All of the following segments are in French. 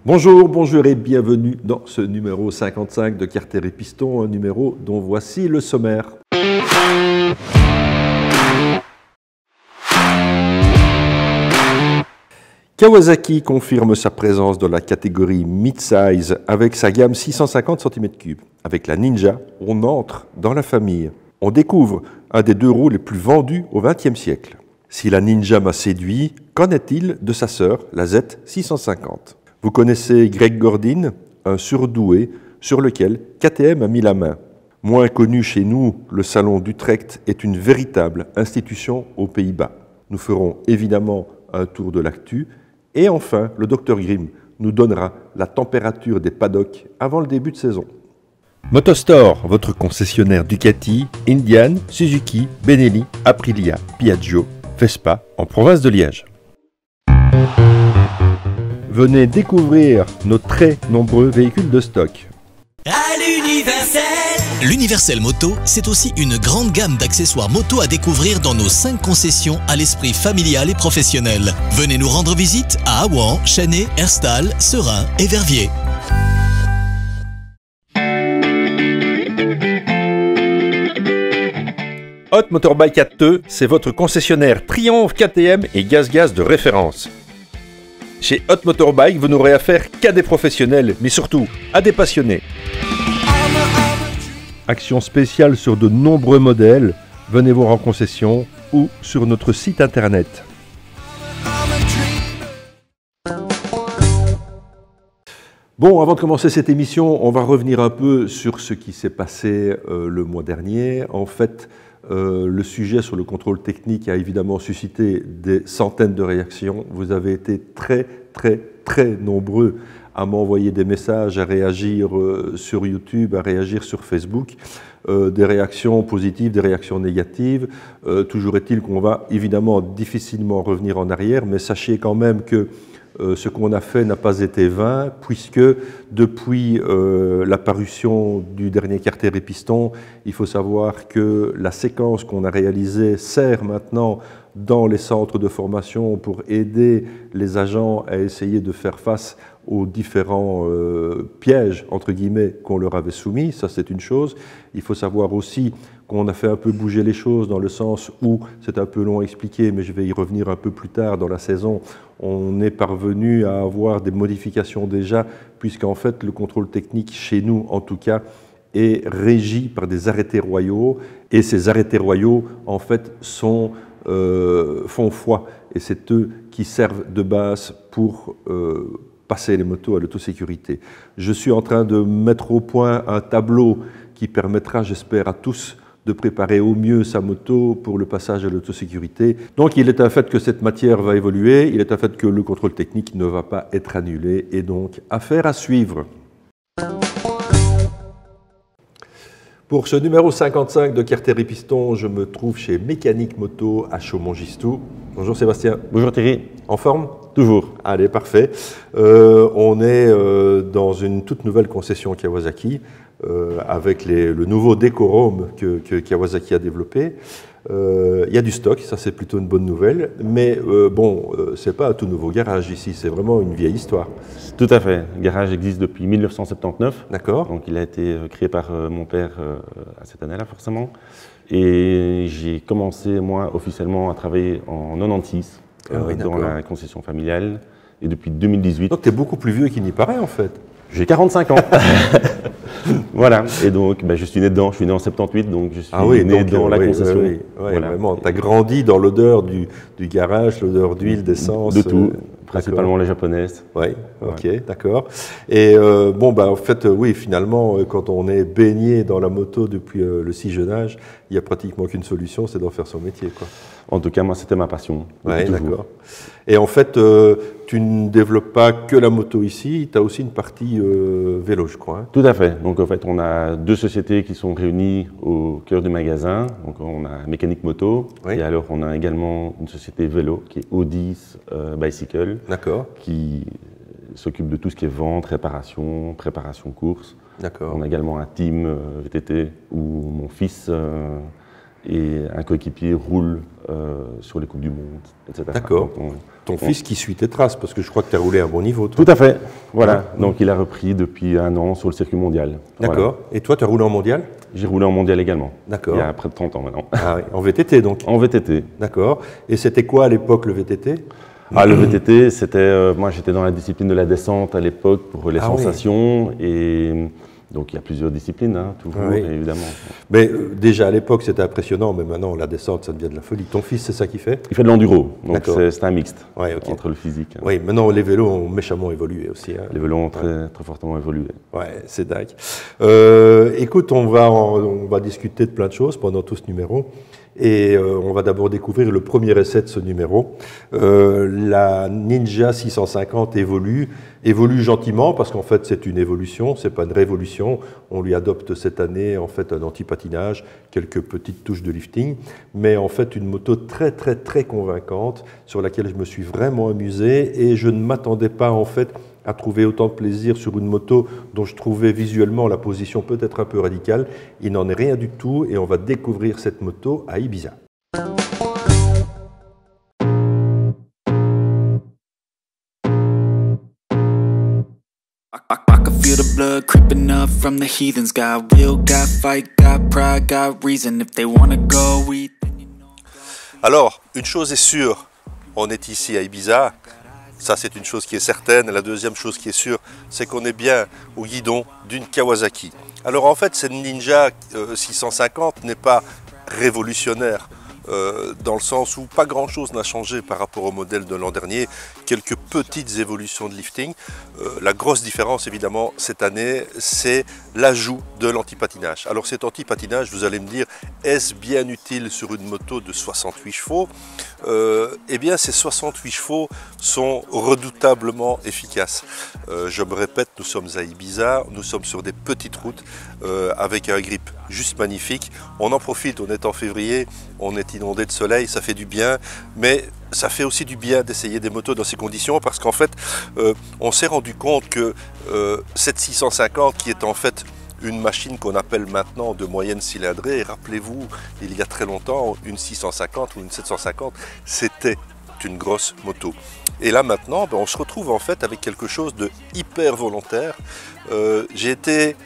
Bonjour, bonjour et bienvenue dans ce numéro 55 de Carter et Piston, un numéro dont voici le sommaire. Kawasaki confirme sa présence dans la catégorie mid-size avec sa gamme 650 cm3. Avec la Ninja, on entre dans la famille. On découvre un des deux roues les plus vendus au XXe siècle. Si la Ninja m'a séduit, qu'en est-il de sa sœur, la Z650 ? Vous connaissez Greg Gordin, un surdoué sur lequel KTM a mis la main. Moins connu chez nous, le salon d'Utrecht est une véritable institution aux Pays-Bas. Nous ferons évidemment un tour de l'actu. Et enfin, le Dr Grimm nous donnera la température des paddocks avant le début de saison. Motostore, votre concessionnaire Ducati, Indian, Suzuki, Benelli, Aprilia, Piaggio, Vespa en province de Liège. Venez découvrir nos très nombreux véhicules de stock. À l'Universel. L'Universel Moto, c'est aussi une grande gamme d'accessoires moto à découvrir dans nos 5 concessions à l'esprit familial et professionnel. Venez nous rendre visite à Aouan, Chennai, Herstal, Serein et Verviers. Hot Motorbike à Teux, c'est votre concessionnaire Triumph, KTM et Gaz de référence. Chez Hot Motorbike, vous n'aurez affaire qu'à des professionnels, mais surtout à des passionnés. Action spéciale sur de nombreux modèles, venez voir en concession ou sur notre site internet. Bon, avant de commencer cette émission, on va revenir un peu sur ce qui s'est passé le mois dernier. En fait, le sujet sur le contrôle technique a évidemment suscité des centaines de réactions. Vous avez été très nombreux à m'envoyer des messages, à réagir sur YouTube, à réagir sur Facebook, des réactions positives, des réactions négatives. Toujours est-il qu'on va évidemment difficilement revenir en arrière, mais sachez quand même que ce qu'on a fait n'a pas été vain, puisque depuis la parution du dernier Carter et Piston, il faut savoir que la séquence qu'on a réalisée sert maintenant dans les centres de formation pour aider les agents à essayer de faire face aux différents pièges, entre guillemets, qu'on leur avait soumis. Ça, c'est une chose. Il faut savoir aussi qu'on a fait un peu bouger les choses dans le sens où, c'est un peu long à expliquer, mais je vais y revenir un peu plus tard dans la saison, on est parvenu à avoir des modifications déjà, puisqu'en fait, le contrôle technique, chez nous en tout cas, est régi par des arrêtés royaux, et ces arrêtés royaux, en fait, font foi, et c'est eux qui servent de base pour passer les motos à l'autosécurité. Je suis en train de mettre au point un tableau qui permettra, j'espère, à tous de préparer au mieux sa moto pour le passage à l'autosécurité. Donc il est un fait que cette matière va évoluer, il est un fait que le contrôle technique ne va pas être annulé, et donc affaire à suivre. Pour ce numéro 55 de Carter et Piston, je me trouve chez Mécanique Moto à Chaumont-Gistou. Bonjour Sébastien. Bonjour Thierry. En forme ? Toujours. Allez, parfait. On est dans une toute nouvelle concession Kawasaki avec le nouveau décorum que Kawasaki a développé. Il y a du stock, ça c'est plutôt une bonne nouvelle, mais c'est pas un tout nouveau garage ici, c'est vraiment une vieille histoire. Tout à fait. Le garage existe depuis 1979. D'accord. Donc il a été créé par mon père à cette année-là forcément. Et j'ai commencé moi officiellement à travailler en 96 dans la concession familiale et depuis 2018. Donc tu es beaucoup plus vieux qu'il n'y paraît en fait. J'ai 45 ans. Voilà, et donc je suis né dedans, je suis né en 78, donc je suis né dans la concession. Oui, voilà. Vraiment, tu as grandi dans l'odeur du garage, l'odeur d'huile, d'essence. De tout, principalement les japonaises. Oui, ok, d'accord. Et en fait, oui, finalement, quand on est baigné dans la moto depuis le si jeune âge, il n'y a pratiquement qu'une solution, c'est d'en faire son métier, quoi. En tout cas, moi, c'était ma passion. Oui, d'accord. Et en fait, tu ne développes pas que la moto ici, tu as aussi une partie vélo, je crois. Hein. Tout à fait. Donc, en fait, on a 2 sociétés qui sont réunies au cœur du magasin. Donc, on a Mécanique Moto, et alors on a également une société vélo qui est O10 Bicycle, qui s'occupe de tout ce qui est vente, réparation, préparation course. D'accord. On a également un team VTT où mon fils et un coéquipier roule sur les Coupes du Monde, etc. D'accord. Ton fils qui suit tes traces, parce que je crois que tu as roulé à un bon niveau, toi. Tout à fait, voilà. Donc il a repris depuis 1 an sur le circuit mondial. D'accord. Voilà. Et toi, tu as roulé en mondial? J'ai roulé en mondial également. D'accord. Il y a près de 30 ans maintenant. Ah oui, en VTT donc? En VTT. D'accord. Et c'était quoi à l'époque le VTT? Ah, le VTT, c'était... moi, j'étais dans la discipline de la descente à l'époque pour les sensations. Oui. Et donc, il y a plusieurs disciplines, hein, toujours, oui. Évidemment. Mais déjà, à l'époque, c'était impressionnant, mais maintenant, la descente, ça devient de la folie. Ton fils, c'est ça qu'il fait? Il fait de l'enduro, donc c'est un mixte entre le physique. Oui, maintenant, les vélos ont méchamment évolué aussi. Hein. Les vélos ont très fortement évolué. Ouais, c'est dingue. Écoute, on va discuter de plein de choses pendant tout ce numéro. Et on va d'abord découvrir le premier essai de ce numéro. La Ninja 650 évolue gentiment parce qu'en fait c'est une évolution, c'est pas une révolution. On lui adopte cette année en fait un anti-patinage, quelques petites touches de lifting, mais en fait une moto très convaincante sur laquelle je me suis vraiment amusé et je ne m'attendais pas en fait à trouver autant de plaisir sur une moto dont je trouvais visuellement la position peut-être un peu radicale. Il n'en est rien du tout et on va découvrir cette moto à Ibiza. Feel the blood creeping up from the heathens. Got will, got fight, got pride, got reason. If they wanna go, we. Alors, une chose est sûre, on est ici à Ibiza. Ça, c'est une chose qui est certaine. La deuxième chose qui est sûre, c'est qu'on est bien au guidon d'une Kawasaki. Alors en fait, cette Ninja 650 n'est pas révolutionnaire. Dans le sens où pas grand chose n'a changé par rapport au modèle de l'an dernier, quelques petites évolutions de lifting. La grosse différence évidemment cette année, c'est l'ajout de l'antipatinage. Alors cet antipatinage, vous allez me dire, est-ce bien utile sur une moto de 68 chevaux? Eh bien ces 68 chevaux sont redoutablement efficaces. Je me répète, nous sommes à Ibiza, nous sommes sur des petites routes avec un grip juste magnifique. On en profite, on est en février, on est inondé de soleil, ça fait du bien, mais ça fait aussi du bien d'essayer des motos dans ces conditions parce qu'en fait, on s'est rendu compte que cette 650 qui est en fait une machine qu'on appelle maintenant de moyenne cylindrée, rappelez-vous, il y a très longtemps, une 650 ou une 750, c'était une grosse moto. Et là maintenant, on se retrouve en fait avec quelque chose de hyper volontaire. J'ai été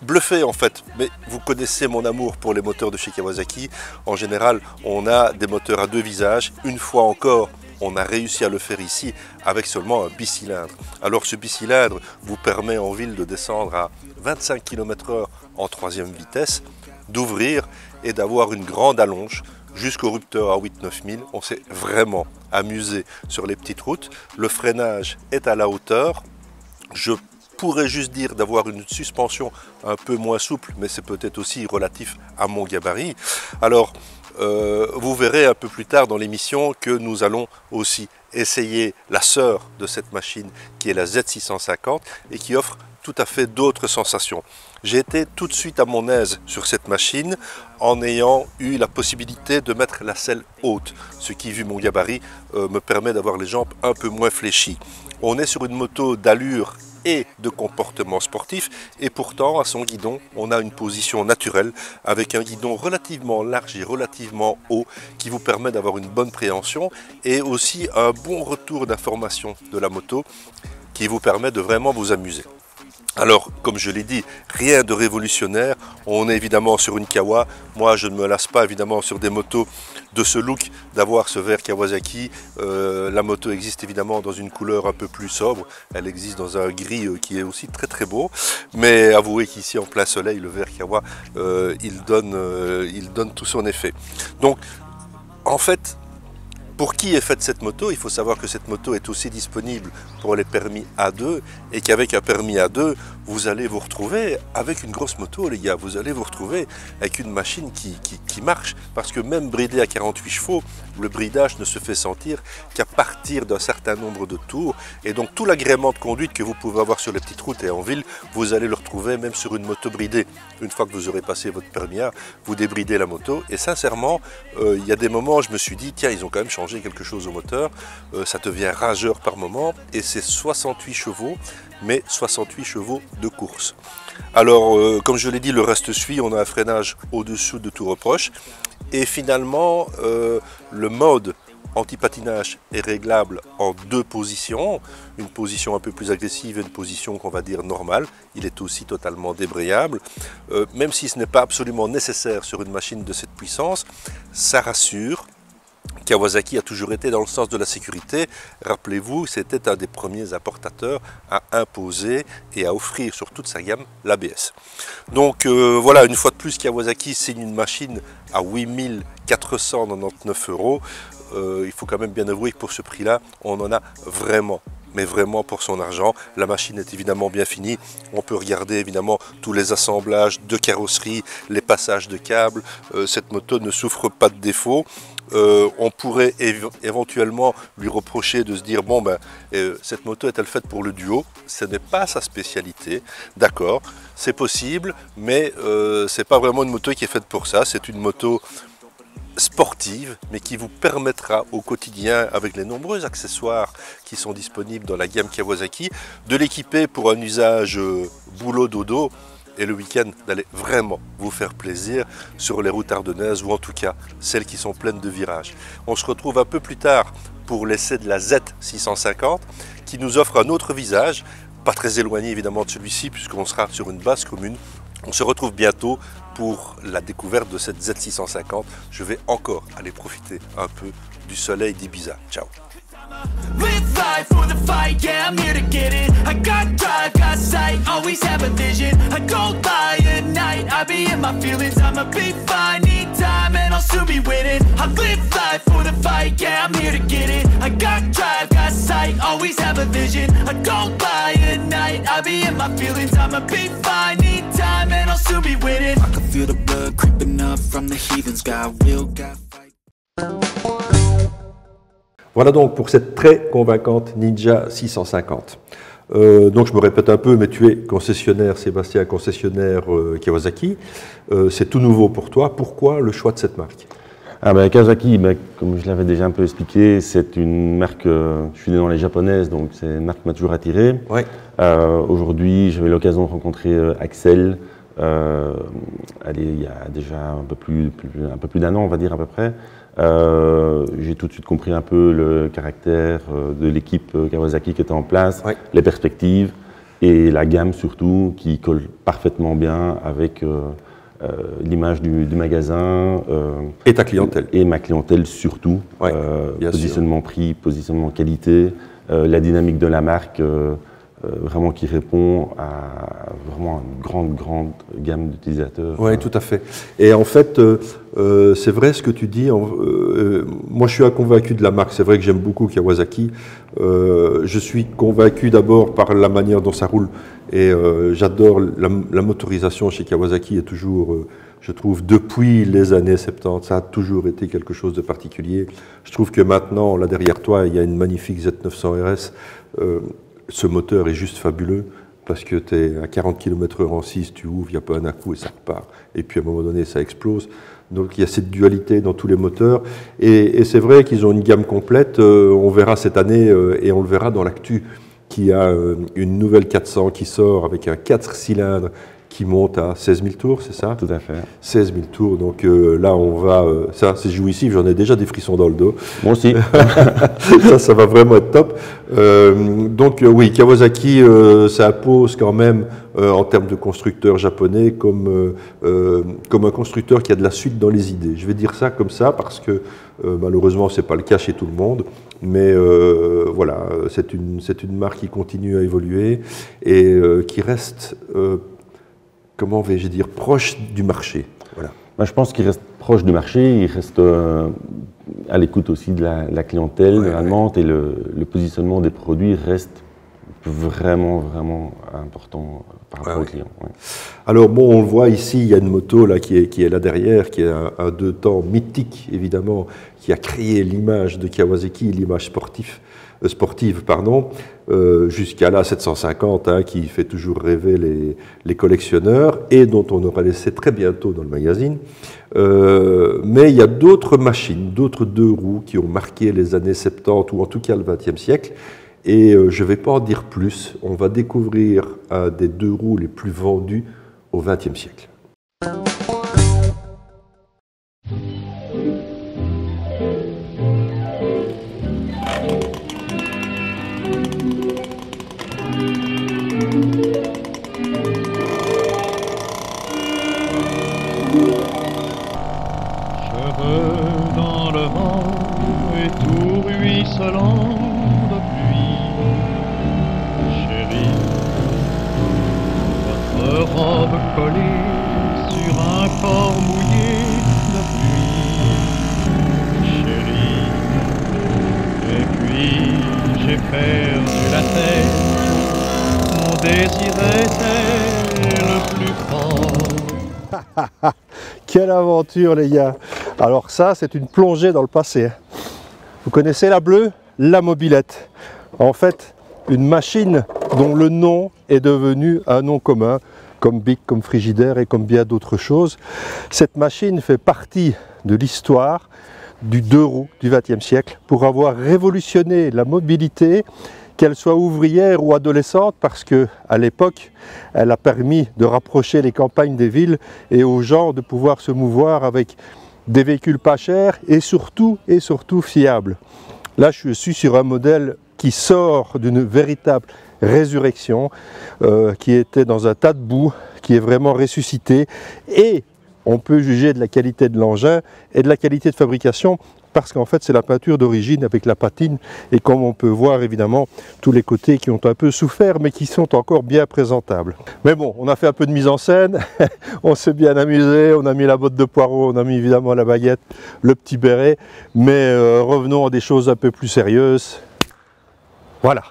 bluffé en fait, mais vous connaissez mon amour pour les moteurs de chez Kawasaki. En général, on a des moteurs à 2 visages. Une fois encore, on a réussi à le faire ici avec seulement un bicylindre. Alors ce bicylindre vous permet en ville de descendre à 25 km/h en 3e vitesse, d'ouvrir et d'avoir une grande allonge jusqu'au rupteur à 8-9 000. On s'est vraiment amusé sur les petites routes. Le freinage est à la hauteur. Je pourrais juste dire d'avoir une suspension un peu moins souple, mais c'est peut-être aussi relatif à mon gabarit. Alors, vous verrez un peu plus tard dans l'émission que nous allons aussi essayer la sœur de cette machine, qui est la Z650, et qui offre tout à fait d'autres sensations. J'ai été tout de suite à mon aise sur cette machine en ayant eu la possibilité de mettre la selle haute, ce qui, vu mon gabarit, me permet d'avoir les jambes un peu moins fléchies. On est sur une moto d'allure et de comportement sportif, et pourtant à son guidon on a une position naturelle avec un guidon relativement large et relativement haut qui vous permet d'avoir une bonne préhension et aussi un bon retour d'information de la moto qui vous permet de vraiment vous amuser. Alors, comme je l'ai dit, rien de révolutionnaire, on est évidemment sur une Kawa. Moi je ne me lasse pas évidemment sur des motos de ce look, d'avoir ce vert Kawasaki. La moto existe évidemment dans une couleur un peu plus sobre, elle existe dans un gris qui est aussi très beau, mais avouez qu'ici en plein soleil, le vert Kawa, il donne tout son effet. Donc, en fait, pour qui est faite cette moto? Il faut savoir que cette moto est aussi disponible pour les permis A2 et qu'avec un permis A2, vous allez vous retrouver avec une grosse moto, les gars. Vous allez vous retrouver avec une machine qui marche parce que même bridé à 48 chevaux, le bridage ne se fait sentir qu'à partir d'un certain nombre de tours. Et donc tout l'agrément de conduite que vous pouvez avoir sur les petites routes et en ville, vous allez le retrouver même sur une moto bridée. Une fois que vous aurez passé votre permis A, vous débridez la moto. Et sincèrement, il y a des moments où je me suis dit, tiens, ils ont quand même changé quelque chose au moteur. Ça devient rageur par moment et c'est 68 chevaux, mais 68 chevaux de course. Alors, comme je l'ai dit, le reste suit. On a un freinage au-dessous de tout reproche. Et finalement, le mode anti-patinage est réglable en 2 positions, une position un peu plus agressive et une position qu'on va dire normale. Il est aussi totalement débrayable. Même si ce n'est pas absolument nécessaire sur une machine de cette puissance, ça rassure. Kawasaki a toujours été dans le sens de la sécurité. Rappelez-vous, c'était un des premiers importateurs à imposer et à offrir sur toute sa gamme l'ABS. Donc voilà, une fois de plus, Kawasaki signe une machine à 8 499 €. Il faut quand même bien avouer que pour ce prix-là, on en a vraiment, mais vraiment pour son argent. La machine est évidemment bien finie. On peut regarder évidemment tous les assemblages de carrosserie, les passages de câbles. Cette moto ne souffre pas de défauts. On pourrait éventuellement lui reprocher de se dire bon ben cette moto est-elle faite pour le duo? Ce n'est pas sa spécialité, d'accord, c'est possible, mais c'est pas vraiment une moto qui est faite pour ça. C'est une moto sportive, mais qui vous permettra au quotidien, avec les nombreux accessoires qui sont disponibles dans la gamme Kawasaki, de l'équiper pour un usage boulot-dodo et le week-end d'aller vraiment vous faire plaisir sur les routes ardennaises ou en tout cas celles qui sont pleines de virages. On se retrouve un peu plus tard pour l'essai de la Z650 qui nous offre un autre visage, pas très éloigné évidemment de celui-ci puisqu'on sera sur une base commune. On se retrouve bientôt pour la découverte de cette Z650. Je vais encore aller profiter un peu du soleil d'Ibiza. Ciao. Live life for the fight, yeah, I'm here to get it. I got drive, got sight, always have a vision. I don't lie at night, I be in my feelings. I'ma be fine, need time and I'll soon be winning. I live life for the fight, yeah, I'm here to get it. I got drive, got sight, always have a vision. I don't lie at night, I be in my feelings. I'ma be fine, need time and I'll soon be winning. I can feel the blood creeping up from the heathens. Got will, got fight. Voilà donc pour cette très convaincante Ninja 650. Donc je me répète un peu, mais tu es concessionnaire, Sébastien, concessionnaire Kawasaki. C'est tout nouveau pour toi. Pourquoi le choix de cette marque? Kawasaki, comme je l'avais déjà un peu expliqué, c'est une marque, je suis né dans les japonaises, donc c'est une marque qui m'a toujours attiré. Ouais. Aujourd'hui, j'avais l'occasion de rencontrer Axel, il y a déjà un peu plus d'1 an, on va dire à peu près. J'ai tout de suite compris un peu le caractère de l'équipe Kawasaki qui était en place, ouais. Les perspectives et la gamme surtout qui colle parfaitement bien avec l'image du magasin. Et ta clientèle. Et ma clientèle surtout. Ouais, positionnement prix, positionnement qualité, la dynamique de la marque. Vraiment qui répond à vraiment une grande gamme d'utilisateurs. Oui, tout à fait. Et en fait, c'est vrai ce que tu dis. Moi, je suis un convaincu de la marque. C'est vrai que j'aime beaucoup Kawasaki. Je suis convaincu d'abord par la manière dont ça roule. Et j'adore la motorisation chez Kawasaki est toujours, je trouve, depuis les années 70, ça a toujours été quelque chose de particulier. Je trouve que maintenant, là derrière toi, il y a une magnifique Z900 RS. Ce moteur est juste fabuleux parce que tu es à 40 km/h en 6, tu ouvres, il n'y a pas un à-coup et ça repart. Et puis à un moment donné, ça explose. Donc il y a cette dualité dans tous les moteurs. Et c'est vrai qu'ils ont une gamme complète. On verra cette année et on le verra dans l'actu qui a une nouvelle 400 qui sort avec un 4 cylindres qui monte à 16 000 tours, c'est ça? Tout à fait. 16 000 tours, donc là on va, ça c'est jouissif, j'en ai déjà des frissons dans le dos. Moi aussi. ça va vraiment être top. Donc oui, Kawasaki, ça impose quand même en termes de constructeur japonais comme un constructeur qui a de la suite dans les idées. Je vais dire ça comme ça parce que malheureusement c'est pas le cas chez tout le monde. Mais voilà, c'est une marque qui continue à évoluer et qui reste comment vais-je dire, proche du marché. Voilà. Je pense qu'il reste proche du marché, il reste à l'écoute aussi de la clientèle, de la demande, et le positionnement des produits reste vraiment important par rapport aux clients. Ouais. Alors bon, on le voit ici, il y a une moto là, qui est là derrière, qui est un 2 temps mythique évidemment, qui a créé l'image de Kawasaki, l'image sportive, jusqu'à la 750 qui fait toujours rêver les collectionneurs et dont on aura laissé très bientôt dans le magazine. Mais il y a d'autres machines, d'autres 2 roues qui ont marqué les années 70 ou en tout cas le XXe siècle. Et je ne vais pas en dire plus, on va découvrir un des 2 roues les plus vendus au XXe siècle. ruisselant de pluie. Chérie, votre robe collée sur un corps mouillé de pluie. Chérie, et puis j'ai perdu la tête, mon désir était le plus fort. Quelle aventure les gars! Alors ça c'est une plongée dans le passé. Vous connaissez la bleue? La mobilette. En fait une machine dont le nom est devenu un nom commun, comme Bic, comme Frigidaire et comme bien d'autres choses. Cette machine fait partie de l'histoire du deux roues du XXe siècle pour avoir révolutionné la mobilité, qu'elle soit ouvrière ou adolescente, parce que à l'époque, elle a permis de rapprocher les campagnes des villes et aux gens de pouvoir se mouvoir avec des véhicules pas chers et surtout fiables. Là, je suis sur un modèle qui sort d'une véritable résurrection, qui était dans un tas de boue, qui est vraiment ressuscité, et on peut juger de la qualité de l'engin et de la qualité de fabrication, parce qu'en fait c'est la peinture d'origine avec la patine, et comme on peut voir évidemment tous les côtés qui ont un peu souffert mais qui sont encore bien présentables. Mais bon, on a fait un peu de mise en scène, on s'est bien amusé, on a mis la botte de poireaux, on a mis évidemment la baguette, le petit béret, mais revenons à des choses un peu plus sérieuses. Voilà,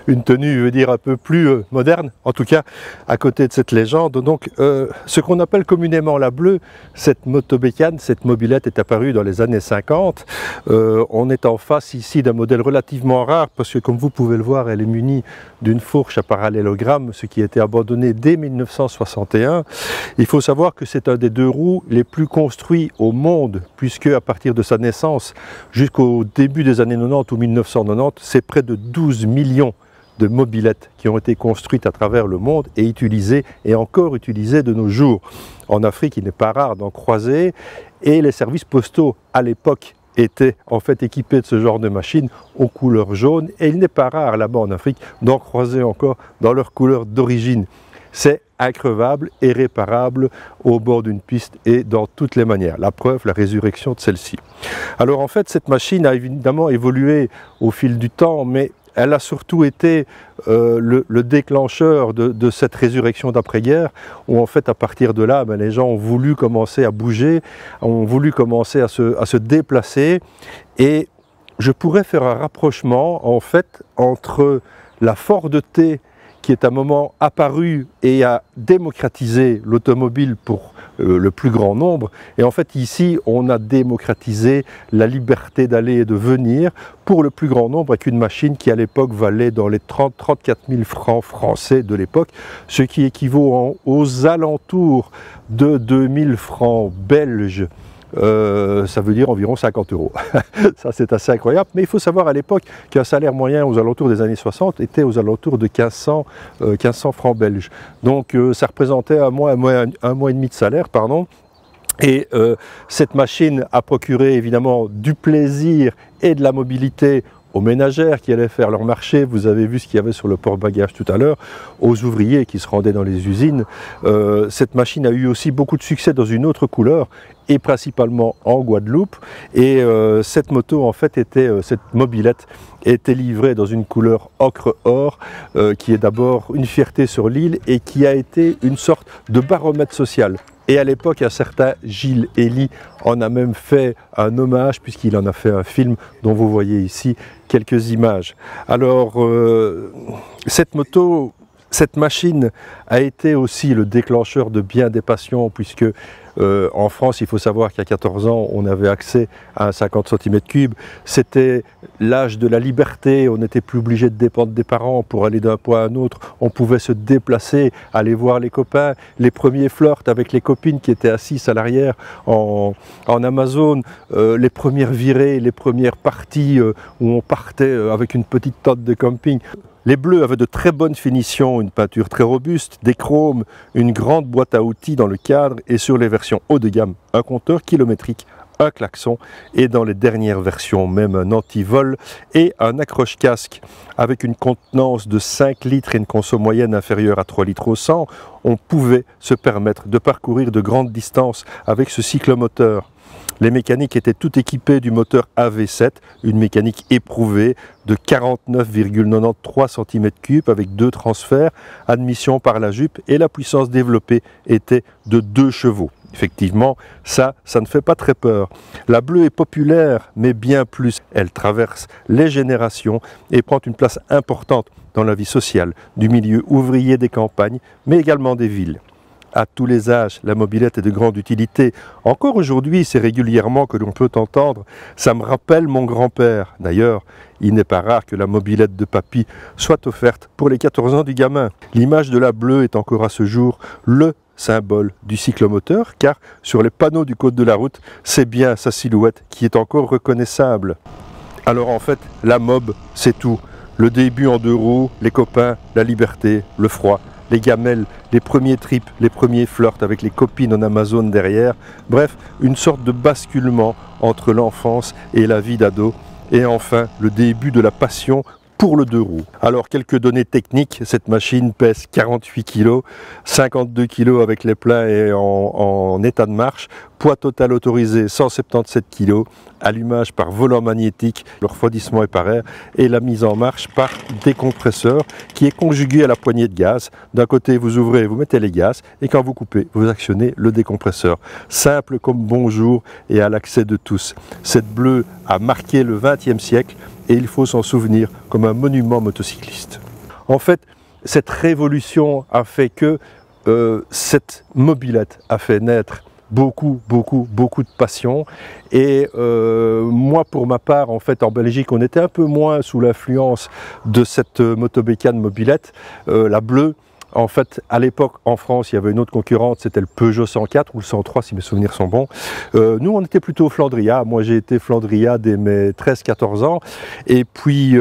une tenue, je veux dire, un peu plus moderne, en tout cas, à côté de cette légende. Donc, ce qu'on appelle communément la bleue, cette motobécane, cette mobilette est apparue dans les années 50. On est en face ici d'un modèle relativement rare, parce que comme vous pouvez le voir, elle est munie d'une fourche à parallélogramme, ce qui a été abandonné dès 1961. Il faut savoir que c'est un des deux roues les plus construits au monde, puisque à partir de sa naissance jusqu'au début des années 90 ou 1990, c'est près de 12 millions de mobilettes qui ont été construites à travers le monde et utilisées, et encore utilisées de nos jours. En Afrique, il n'est pas rare d'en croiser, et les services postaux à l'époque étaient en fait équipés de ce genre de machines aux couleurs jaunes, et il n'est pas rare là-bas en Afrique d'en croiser encore dans leur couleur d'origine. C'est increvable et réparable au bord d'une piste et dans toutes les manières. La preuve, la résurrection de celle-ci. Alors en fait, cette machine a évidemment évolué au fil du temps, mais elle a surtout été le déclencheur de cette résurrection d'après-guerre, où en fait à partir de là, les gens ont voulu commencer à bouger, ont voulu commencer à se déplacer, et je pourrais faire un rapprochement en fait entre la Ford T, qui est un moment apparu et a démocratisé l'automobile pour le plus grand nombre. Et en fait ici on a démocratisé la liberté d'aller et de venir pour le plus grand nombre, avec une machine qui à l'époque valait dans les 30-34 000 francs français de l'époque, ce qui équivaut aux alentours de 2000 francs belges. Ça veut dire environ 50 €. Ça c'est assez incroyable, mais il faut savoir à l'époque qu'un salaire moyen aux alentours des années 60 était aux alentours de 1500 francs belges. Donc ça représentait un mois et demi de salaire, pardon. Et cette machine a procuré évidemment du plaisir et de la mobilité aux ménagères qui allaient faire leur marché. Vous avez vu ce qu'il y avait sur le porte-bagages tout à l'heure, aux ouvriers qui se rendaient dans les usines. Cette machine a eu aussi beaucoup de succès dans une autre couleur, et principalement en Guadeloupe. Et cette moto, en fait, cette mobilette était livrée dans une couleur ocre-or, qui est d'abord une fierté sur l'île et qui a été une sorte de baromètre social. Et à l'époque, un certain Gilles Elie en a même fait un hommage, puisqu'il en a fait un film dont vous voyez ici quelques images. Alors, cette moto, cette machine a été aussi le déclencheur de bien des passions, puisque en France, il faut savoir qu'à 14 ans, on avait accès à un 50 cm3. C'était l'âge de la liberté, on n'était plus obligé de dépendre des parents pour aller d'un point à un autre. On pouvait se déplacer, aller voir les copains, les premiers flirts avec les copines qui étaient assises à l'arrière en Amazon, les premières virées, les premières parties où on partait avec une petite tente de camping. Les bleus avaient de très bonnes finitions, une peinture très robuste, des chromes, une grande boîte à outils dans le cadre, et sur les versions haut de gamme, un compteur kilométrique, un klaxon, et dans les dernières versions même un anti-vol et un accroche-casque. Avec une contenance de 5 litres et une conso moyenne inférieure à 3 litres au 100, on pouvait se permettre de parcourir de grandes distances avec ce cyclomoteur. Les mécaniques étaient toutes équipées du moteur AV7, une mécanique éprouvée de 49,93 cm3 avec 2 transferts, admission par la jupe et la puissance développée était de 2 chevaux. Effectivement, ça ne fait pas très peur. La bleue est populaire, mais bien plus. Elle traverse les générations et prend une place importante dans la vie sociale du milieu ouvrier des campagnes, mais également des villes. À tous les âges, la mobilette est de grande utilité. Encore aujourd'hui, c'est régulièrement que l'on peut entendre « ça me rappelle mon grand-père ». D'ailleurs, il n'est pas rare que la mobilette de papy soit offerte pour les 14 ans du gamin. L'image de la bleue est encore à ce jour le symbole du cyclomoteur, car sur les panneaux du code de la route, c'est bien sa silhouette qui est encore reconnaissable. Alors en fait, la mob, c'est tout. Le début en 2 roues, les copains, la liberté, le froid, les gamelles, les premiers trips, les premiers flirts avec les copines en Amazon derrière. Bref, une sorte de basculement entre l'enfance et la vie d'ado. Et enfin, le début de la passion pour le 2 roues. Alors, quelques données techniques. Cette machine pèse 48 kg, 52 kg avec les pleins et en état de marche. Poids total autorisé 177 kg. Allumage par volant magnétique, le refroidissement est par air et la mise en marche par décompresseur qui est conjugué à la poignée de gaz. D'un côté, vous ouvrez, vous mettez les gaz et quand vous coupez, vous actionnez le décompresseur. Simple comme bonjour et à l'accès de tous. Cette bleue a marqué le XXe siècle et il faut s'en souvenir comme un monument motocycliste. En fait, cette révolution a fait que cette mobilette a fait naître beaucoup de passion et moi pour ma part en fait en Belgique on était un peu moins sous l'influence de cette motobécane mobilette, la bleue. En fait, à l'époque, en France, il y avait une autre concurrente, c'était le Peugeot 104 ou le 103, si mes souvenirs sont bons. Nous, on était plutôt Flandria. Moi, j'ai été Flandria dès mes 13-14 ans. Et puis,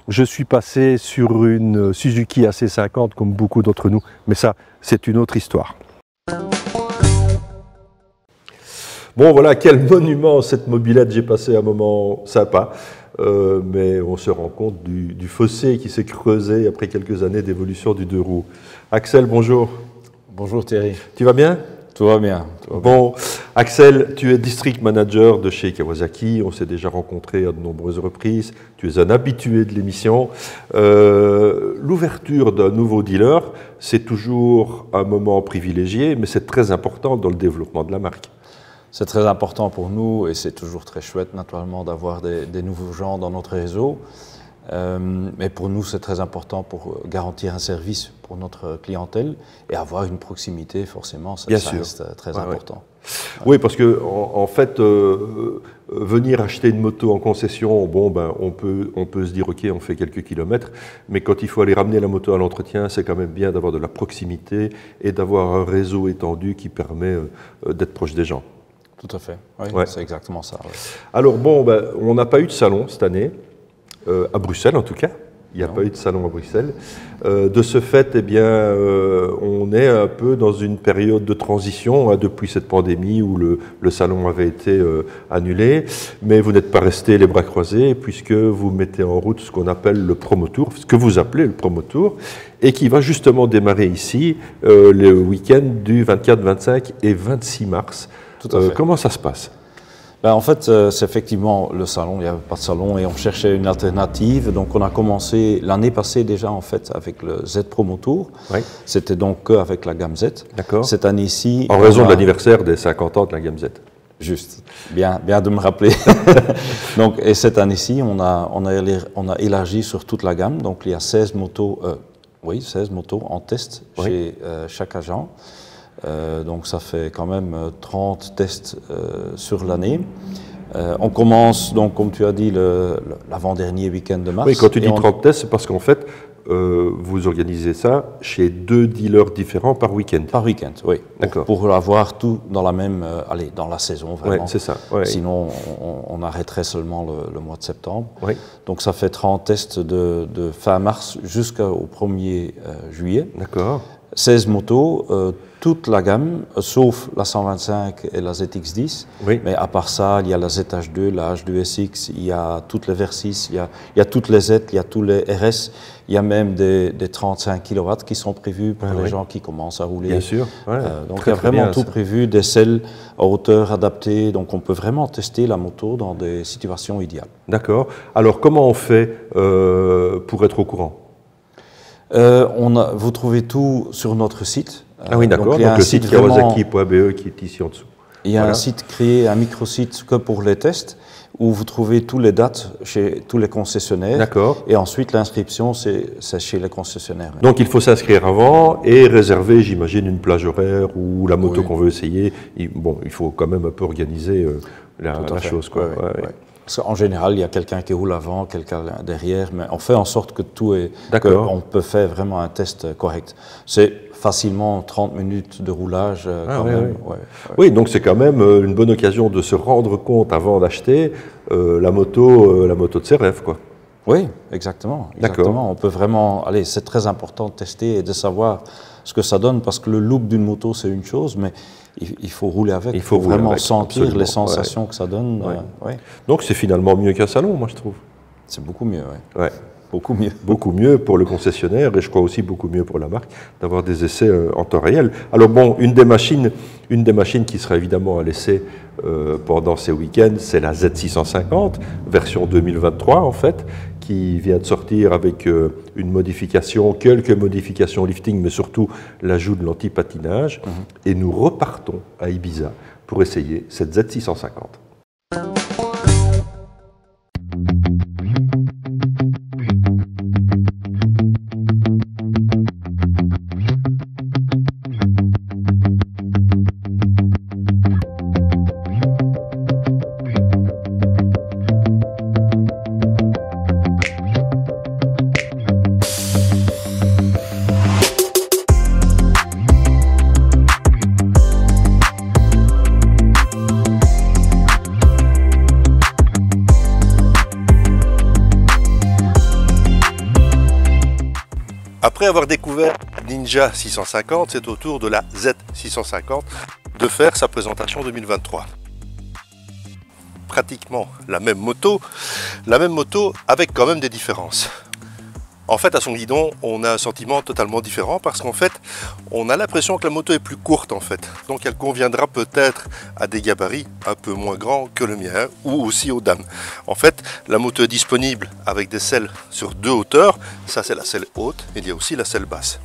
je suis passé sur une Suzuki AC50, comme beaucoup d'entre nous. Mais ça, c'est une autre histoire. Bon, voilà, quel monument cette mobilette. J'ai passé un moment sympa. Mais on se rend compte du fossé qui s'est creusé après quelques années d'évolution du 2 roues. Axel, bonjour. Bonjour Thierry. Tu vas bien? Tout va bien. Bon, Axel, tu es district manager de chez Kawasaki. On s'est déjà rencontrés à de nombreuses reprises. Tu es un habitué de l'émission. L'ouverture d'un nouveau dealer, c'est toujours un moment privilégié, mais c'est très important dans le développement de la marque. C'est très important pour nous et c'est toujours très chouette naturellement d'avoir des nouveaux gens dans notre réseau. Mais pour nous, c'est très important pour garantir un service pour notre clientèle et avoir une proximité, forcément, ça reste très important. Ouais. Oui, parce que en fait, venir acheter une moto en concession, bon, ben, on peut se dire, ok, on fait quelques kilomètres, mais quand il faut aller ramener la moto à l'entretien, c'est quand même bien d'avoir de la proximité et d'avoir un réseau étendu qui permet d'être proche des gens. Tout à fait, oui, c'est exactement ça. Ouais. Alors bon, ben, on n'a pas eu de salon cette année, à Bruxelles en tout cas. Il n'y a pas eu de salon à Bruxelles. De ce fait, eh bien, on est un peu dans une période de transition depuis cette pandémie où le salon avait été annulé. Mais vous n'êtes pas resté les bras croisés puisque vous mettez en route ce qu'on appelle le Promo Tour, ce que vous appelez le Promo Tour, et qui va justement démarrer ici le week-end du 24, 25 et 26 mars. Tout à fait. Comment ça se passe? Ben, en fait, c'est effectivement le salon, il n'y avait pas de salon et on cherchait une alternative. Donc on a commencé l'année passée déjà en fait avec le Z Promo Tour. Oui. C'était donc avec la gamme Z. D'accord. Cette année-ci... En raison de l'anniversaire des 50 ans de la gamme Z. Juste, bien de me rappeler. Donc, et cette année-ci, on a élargi sur toute la gamme. Donc il y a 16 motos, 16 motos en test chez chaque agent. Donc ça fait quand même 30 tests sur l'année. On commence donc, comme tu as dit, l'avant-dernier week-end de mars. Oui, quand tu dis 30 tests, c'est parce qu'en fait, vous organisez ça chez 2 dealers différents par week-end. Par week-end, oui. D'accord. Pour avoir tout dans la même, dans la saison vraiment. Oui, c'est ça. Ouais. Sinon, on arrêterait seulement le mois de septembre. Oui. Donc ça fait 30 tests de fin mars jusqu'au 1er juillet. D'accord. 16 motos, toute la gamme, sauf la 125 et la ZX10. Oui. Mais à part ça, il y a la ZH2, la H2SX, il y a toutes les Versys, il y a toutes les Z, il y a tous les RS. Il y a même des 35 kW qui sont prévus pour les gens qui commencent à rouler. Bien sûr. Ouais. Donc il y a vraiment tout prévu, des selles à hauteur adaptée. Donc on peut vraiment tester la moto dans des situations idéales. D'accord. Alors comment on fait pour être au courant? Vous trouvez tout sur notre site. Ah oui, d'accord. Donc le site kawasaki.be qui est ici en dessous. Il y a un site créé, un microsite que pour les tests, où vous trouvez toutes les dates chez tous les concessionnaires. D'accord. Et ensuite, l'inscription, c'est chez les concessionnaires. Donc il faut s'inscrire avant et réserver, j'imagine, une plage horaire ou la moto qu'on veut essayer. Bon, il faut quand même un peu organiser la chose, quoi. Parce qu'en général, il y a quelqu'un qui roule avant, quelqu'un derrière, mais on fait en sorte que tout est... On peut faire vraiment un test correct. C'est facilement 30 minutes de roulage quand même. Oui, donc c'est quand même une bonne occasion de se rendre compte avant d'acheter la moto de ses rêves, quoi. Oui, exactement. On peut vraiment... Allez, c'est très important de tester et de savoir ce que ça donne, parce que le look d'une moto, c'est une chose, mais il faut rouler avec. Il faut vraiment sentir les sensations que ça donne. Donc c'est finalement mieux qu'un salon, moi je trouve. C'est beaucoup mieux, beaucoup mieux. Beaucoup mieux pour le concessionnaire et je crois aussi beaucoup mieux pour la marque d'avoir des essais en temps réel. Alors bon, une des machines qui sera évidemment à l'essai pendant ces week-ends, c'est la Z650, version 2023 en fait, qui vient de sortir avec une modification, quelques modifications lifting, mais surtout l'ajout de l'anti-patinage. Et nous repartons à Ibiza pour essayer cette Z650. Après avoir découvert Ninja 650, c'est au tour de la Z650 de faire sa présentation 2023. Pratiquement la même moto avec quand même des différences. En fait, à son guidon, on a un sentiment totalement différent parce qu'en fait, on a l'impression que la moto est plus courte en fait. Donc elle conviendra peut-être à des gabarits un peu moins grands que le mien ou aussi aux dames. En fait, la moto est disponible avec des selles sur deux hauteurs. Ça, c'est la selle haute. Il y a aussi la selle basse.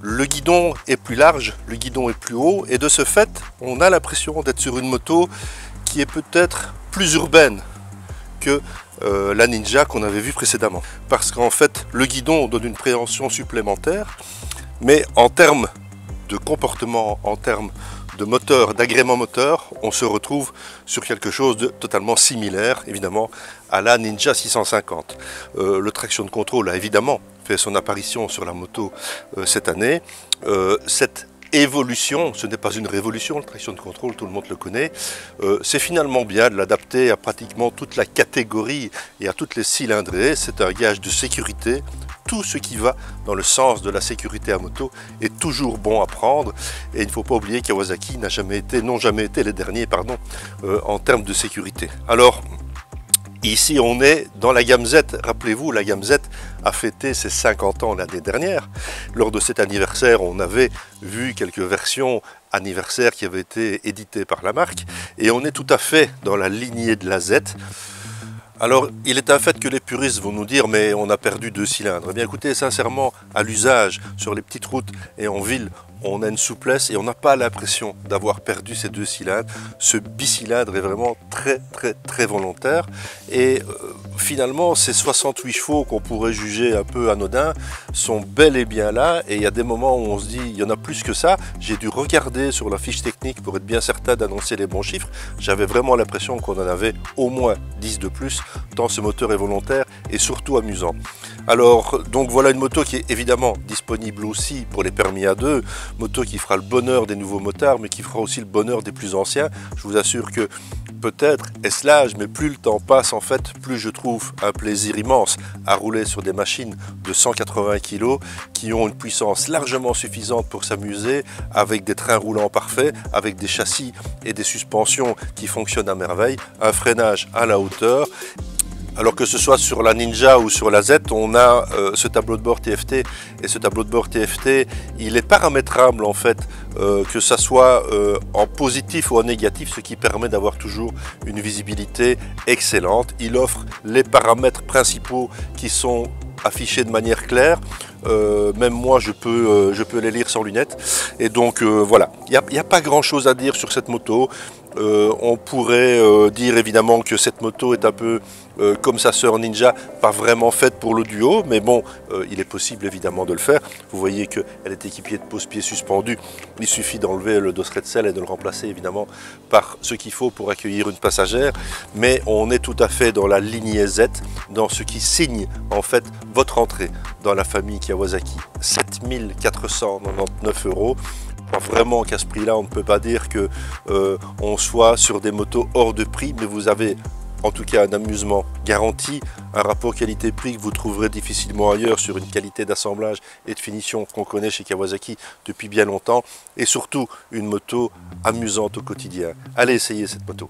Le guidon est plus large, le guidon est plus haut et de ce fait, on a l'impression d'être sur une moto qui est peut-être plus urbaine que la Ninja qu'on avait vue précédemment. Parce qu'en fait, le guidon donne une préhension supplémentaire, mais en termes de comportement, en termes de moteur, d'agrément moteur, on se retrouve sur quelque chose de totalement similaire, évidemment, à la Ninja 650. Le traction control a évidemment fait son apparition sur la moto cette année. Cette évolution, ce n'est pas une révolution, le traction control, tout le monde le connaît. C'est finalement bien de l'adapter à pratiquement toute la catégorie et à toutes les cylindrées. C'est un gage de sécurité. Tout ce qui va dans le sens de la sécurité à moto est toujours bon à prendre. Et il ne faut pas oublier que Kawasaki n'ont jamais été les derniers en termes de sécurité. Alors, ici, on est dans la gamme Z. Rappelez-vous, la gamme Z a fêté ses 50 ans l'année dernière. Lors de cet anniversaire, on avait vu quelques versions anniversaires qui avaient été éditées par la marque. Et on est tout à fait dans la lignée de la Z. Alors, il est un fait que les puristes vont nous dire « mais on a perdu 2 cylindres ». Eh bien écoutez, sincèrement, à l'usage, sur les petites routes et en ville, on a une souplesse et on n'a pas l'impression d'avoir perdu ces 2 cylindres. Ce bicylindre est vraiment très volontaire. Et finalement, ces 68 chevaux qu'on pourrait juger un peu anodins sont bel et bien là. Et il y a des moments où on se dit, il y en a plus que ça. J'ai dû regarder sur la fiche technique pour être bien certain d'annoncer les bons chiffres. J'avais vraiment l'impression qu'on en avait au moins 10 de plus, tant ce moteur est volontaire et surtout amusant. Alors, donc voilà une moto qui est évidemment disponible aussi pour les permis A2. moto qui fera le bonheur des nouveaux motards, mais qui fera aussi le bonheur des plus anciens. Je vous assure que peut-être est-ce l'âge, mais plus le temps passe, en fait, plus je trouve un plaisir immense à rouler sur des machines de 180 kg qui ont une puissance largement suffisante pour s'amuser, avec des trains roulants parfaits, avec des châssis et des suspensions qui fonctionnent à merveille, un freinage à la hauteur. Alors que ce soit sur la Ninja ou sur la Z, on a ce tableau de bord TFT, et ce tableau de bord TFT, il est paramétrable en fait, que ça soit en positif ou en négatif, ce qui permet d'avoir toujours une visibilité excellente. Il offre les paramètres principaux qui sont affichés de manière claire. Même moi je peux les lire sans lunettes, et donc voilà, il n'y a pas grand chose à dire sur cette moto. On pourrait dire évidemment que cette moto est un peu comme sa sœur Ninja, pas vraiment faite pour le duo, mais bon, il est possible évidemment de le faire. Vous voyez qu'elle est équipée de pose-pieds suspendus, il suffit d'enlever le dosseret de selle et de le remplacer évidemment par ce qu'il faut pour accueillir une passagère, mais on est tout à fait dans la lignée Z, dans ce qui signe en fait votre entrée dans la famille Kawasaki. 7 499 €. Je crois vraiment qu'à ce prix-là, on ne peut pas dire qu'on soit sur des motos hors de prix, mais vous avez en tout cas un amusement garanti, un rapport qualité-prix que vous trouverez difficilement ailleurs, sur une qualité d'assemblage et de finition qu'on connaît chez Kawasaki depuis bien longtemps, et surtout une moto amusante au quotidien. Allez essayer cette moto.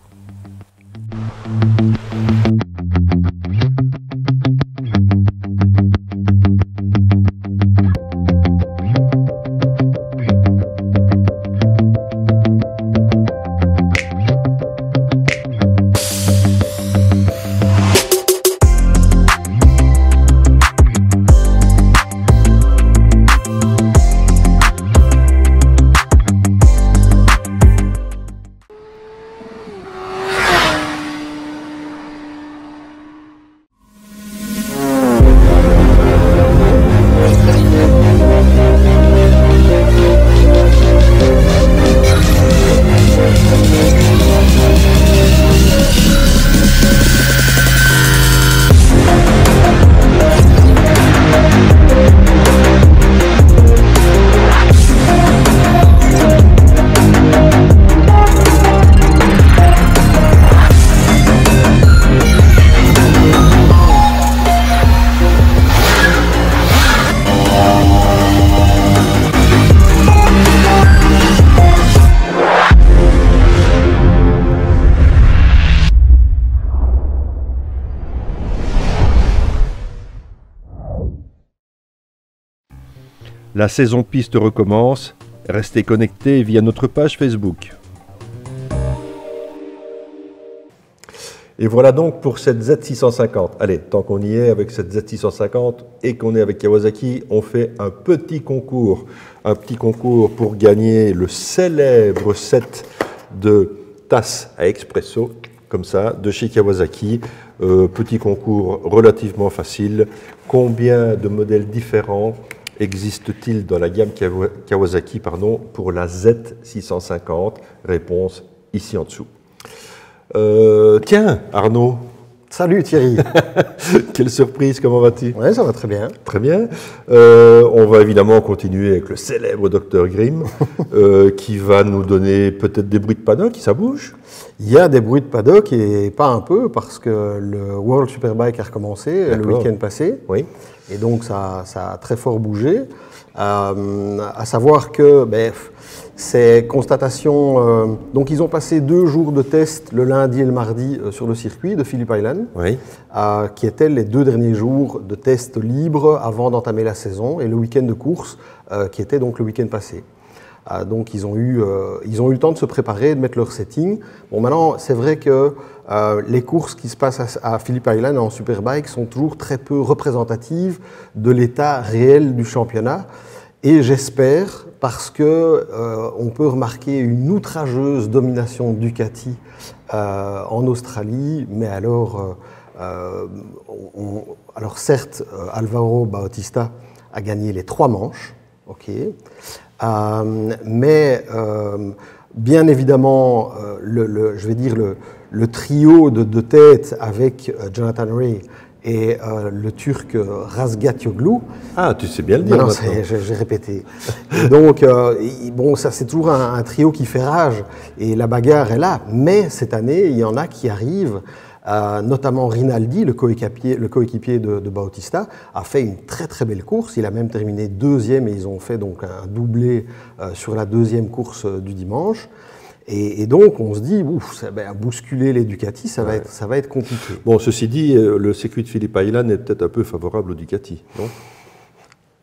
La saison piste recommence, restez connectés via notre page Facebook. Et voilà donc pour cette Z650. Allez, tant qu'on y est avec cette Z650 et qu'on est avec Kawasaki, on fait un petit concours. Un petit concours pour gagner le célèbre set de tasses à expresso, comme ça, de chez Kawasaki. Petit concours relativement facile. Combien de modèles différents existe-t-il dans la gamme Kawasaki pour la Z650? Réponse ici en dessous. Tiens, Arnaud. Salut Thierry. Quelle surprise, comment vas-tu? Oui, ça va très bien. Très bien. On va évidemment continuer avec le célèbre Dr Grimm, qui va nous donner peut-être des bruits de paddock, ça bouge? Il y a des bruits de paddock et pas un peu, parce que le World Superbike a recommencé le week-end passé. Oui. Et donc ça a très fort bougé. À savoir que ces constatations, donc ils ont passé 2 jours de test, le lundi et le mardi, sur le circuit de Phillip Island, oui. Qui étaient les 2 derniers jours de test libre avant d'entamer la saison, et le week-end de course qui était donc le week-end passé. Donc ils ont eu le temps de se préparer, de mettre leur setting. Bon, maintenant c'est vrai que les courses qui se passent à Phillip Island en Superbike sont toujours très peu représentatives de l'état réel du championnat. Et j'espère, parce que on peut remarquer une outrageuse domination de Ducati en Australie, mais alors certes, Alvaro Bautista a gagné les 3 manches, ok. Mais bien évidemment, je vais dire le trio de tête avec Jonathan Rea et le Turc Razgatlioglu. Ah, tu sais bien le dire non, maintenant. J'ai répété. Et donc, bon, ça c'est toujours un trio qui fait rage, et la bagarre est là. Mais cette année, il y en a qui arrivent, notamment Rinaldi, le coéquipier de Bautista, a fait une très très belle course. Il a même terminé deuxième, et ils ont fait donc un doublé sur la deuxième course du dimanche. Et donc, on se dit, ouf, bousculer les Ducati, ça va être compliqué. Bon, ceci dit, le circuit de Phillip Island est peut-être un peu favorable aux Ducati, non?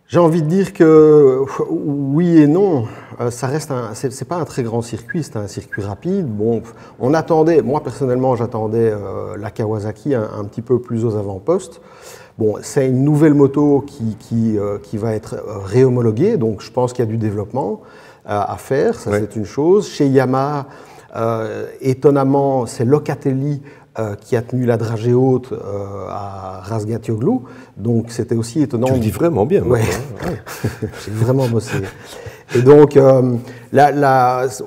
J'ai envie de dire que oui et non. Ça reste c'est pas un très grand circuit, c'est un circuit rapide. Bon, on attendait, moi personnellement, j'attendais la Kawasaki un petit peu plus aux avant-postes. Bon, c'est une nouvelle moto qui va être réhomologuée, donc je pense qu'il y a du développement à faire, ça c'est une chose. Chez Yamaha, étonnamment, c'est Locatelli qui a tenu la dragée haute à Razgatlioglu, donc c'était aussi étonnant. Tu le dis vraiment bien. Ouais. J'ai vraiment bossé. Et donc,